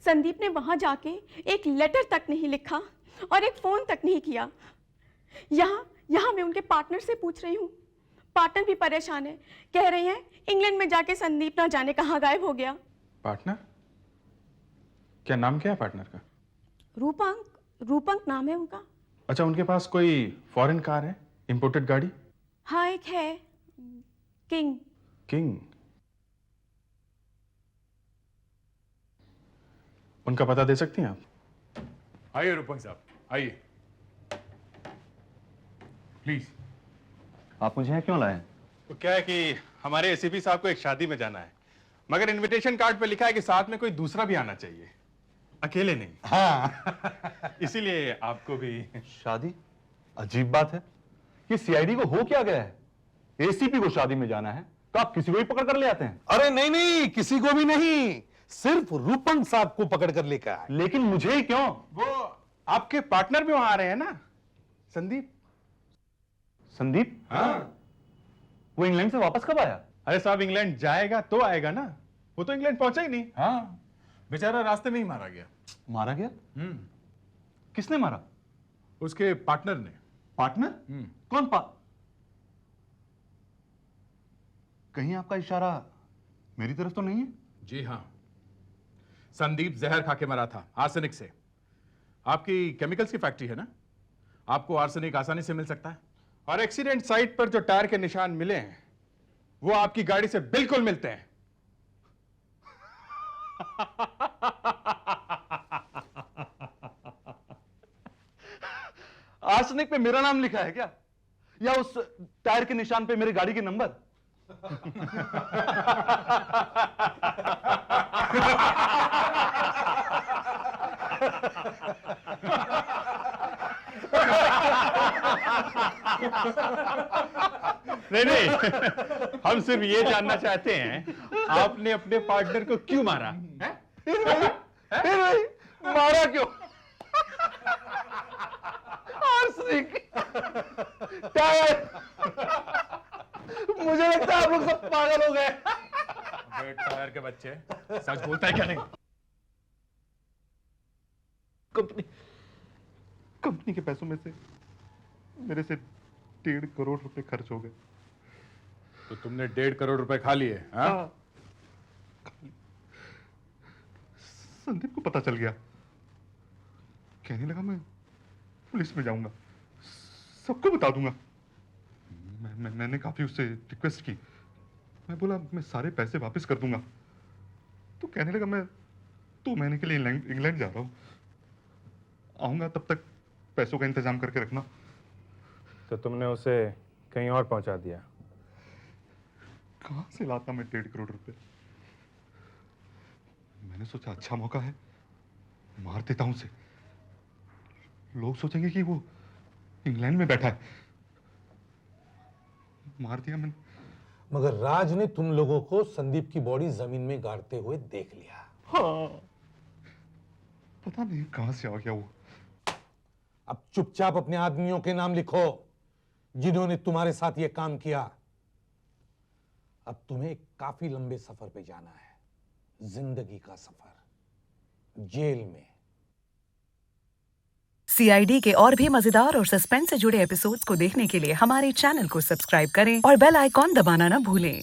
संदीप ने वहाँ जाके एक लेटर तक नहीं लिखा और एक फ़ोन तक नहीं किया। यहाँ मैं उनके पार्टनर से पूछ रही हूँ, पार्टनर भी परेशान है। कह रही हैं इंग्लैंड में जाके संदीप ना जाने कहाँ गायब हो गया।
पार्टनर? क्या नाम क्या है पार्टनर का?
रूपंक नाम है उनका।
अच्छा, उनके पास कोई फॉरेन कार है, इंपोर्टेड गाड़ी?
हाँ, एक है,
किंग। उनका पता दे सकती हैं आप?
आइए रूपंक साहब, आइए प्लीज।
आप मुझे यहाँ क्यों लाए?
तो क्या है कि हमारे एसीपी साहब को एक शादी में जाना है, मगर इनविटेशन कार्ड पे लिखा है कि साथ में कोई दूसरा भी आना चाहिए, अकेले नहीं। हाँ। इसीलिए आपको भी।
शादी? अजीब बात है, ये सीआईडी को हो क्या गया है? एसीपी को शादी में जाना है तो आप किसी को भी पकड़ कर ले आते हैं।
अरे नहीं नहीं, किसी को भी नहीं, सिर्फ रूपंक साहब को पकड़ कर लेकर आए।
लेकिन मुझे ही क्यों?
वो आपके पार्टनर भी वहां आ रहे हैं ना, संदीप।
संदीप? हाँ। वो इंग्लैंड से वापस कब आया?
अरे साहब, इंग्लैंड जाएगा तो आएगा ना, वो तो इंग्लैंड पहुंचा ही नहीं।
हाँ, बेचारा रास्ते में ही मारा गया।
मारा गया? किसने मारा?
उसके पार्टनर ने।
पार्टनर? कौन कहीं आपका इशारा मेरी तरफ तो नहीं है?
जी हाँ, संदीप जहर खा के मरा था, आर्सेनिक से। आपकी केमिकल्स की फैक्ट्री है ना, आपको आर्सेनिक आसानी से मिल सकता है।
और एक्सीडेंट साइट पर जो टायर के निशान मिले हैं वो आपकी गाड़ी से बिल्कुल मिलते हैं।
आर्सेनिक पे मेरा नाम लिखा है क्या, या उस टायर के निशान पे मेरी गाड़ी के नंबर?
नहीं, हम सिर्फ ये जानना चाहते हैं आपने अपने पार्टनर को क्यों मारा?
मारा क्यों? Arsenic, tyre. मुझे लगता है आप लोग सब पागल हो गए।
टायर के बच्चे, सच बोलता है क्या नहीं?
कंपनी के पैसों में से मेरे से 1.5 करोड़ रुपए खर्च हो गए।
तो तुमने 1.5 करोड़ रुपए खा लिए? हाँ?
संदीप को पता चल गया। कहने लगा मैं पुलिस में जाऊंगा, सबको बता दूंगा। मैंने काफी उससे रिक्वेस्ट की। मैं बोला मैं सारे पैसे वापस कर दूंगा। तो कहने लगा मैं 2 महीने के लिए इंग्लैंड जा रहा हूं, आऊंगा, तब तक पैसों का इंतजाम करके रखना।
तो तुमने उसे कहीं और पहुंचा दिया?
कहां से लाता मैं 1.5 करोड़ रुपए? मैंने सोचा अच्छा मौका है, मार देता हूं उसे। लोग सोचेंगे कि वो इंग्लैंड में बैठा है। मार दिया मैंने।
मगर राज ने तुम लोगों को संदीप की बॉडी जमीन में गाड़ते हुए देख लिया।
हाँ, पता नहीं कहां से आ गया वो।
अब चुपचाप अपने आदमियों के नाम लिखो जिन्होंने तुम्हारे साथ ये काम किया। अब तुम्हें काफी लंबे सफर पे जाना है, जिंदगी का सफर, जेल में।
CID के और भी मजेदार और सस्पेंस से जुड़े एपिसोड्स को देखने के लिए हमारे चैनल को सब्सक्राइब करें और बेल आइकॉन दबाना ना भूलें।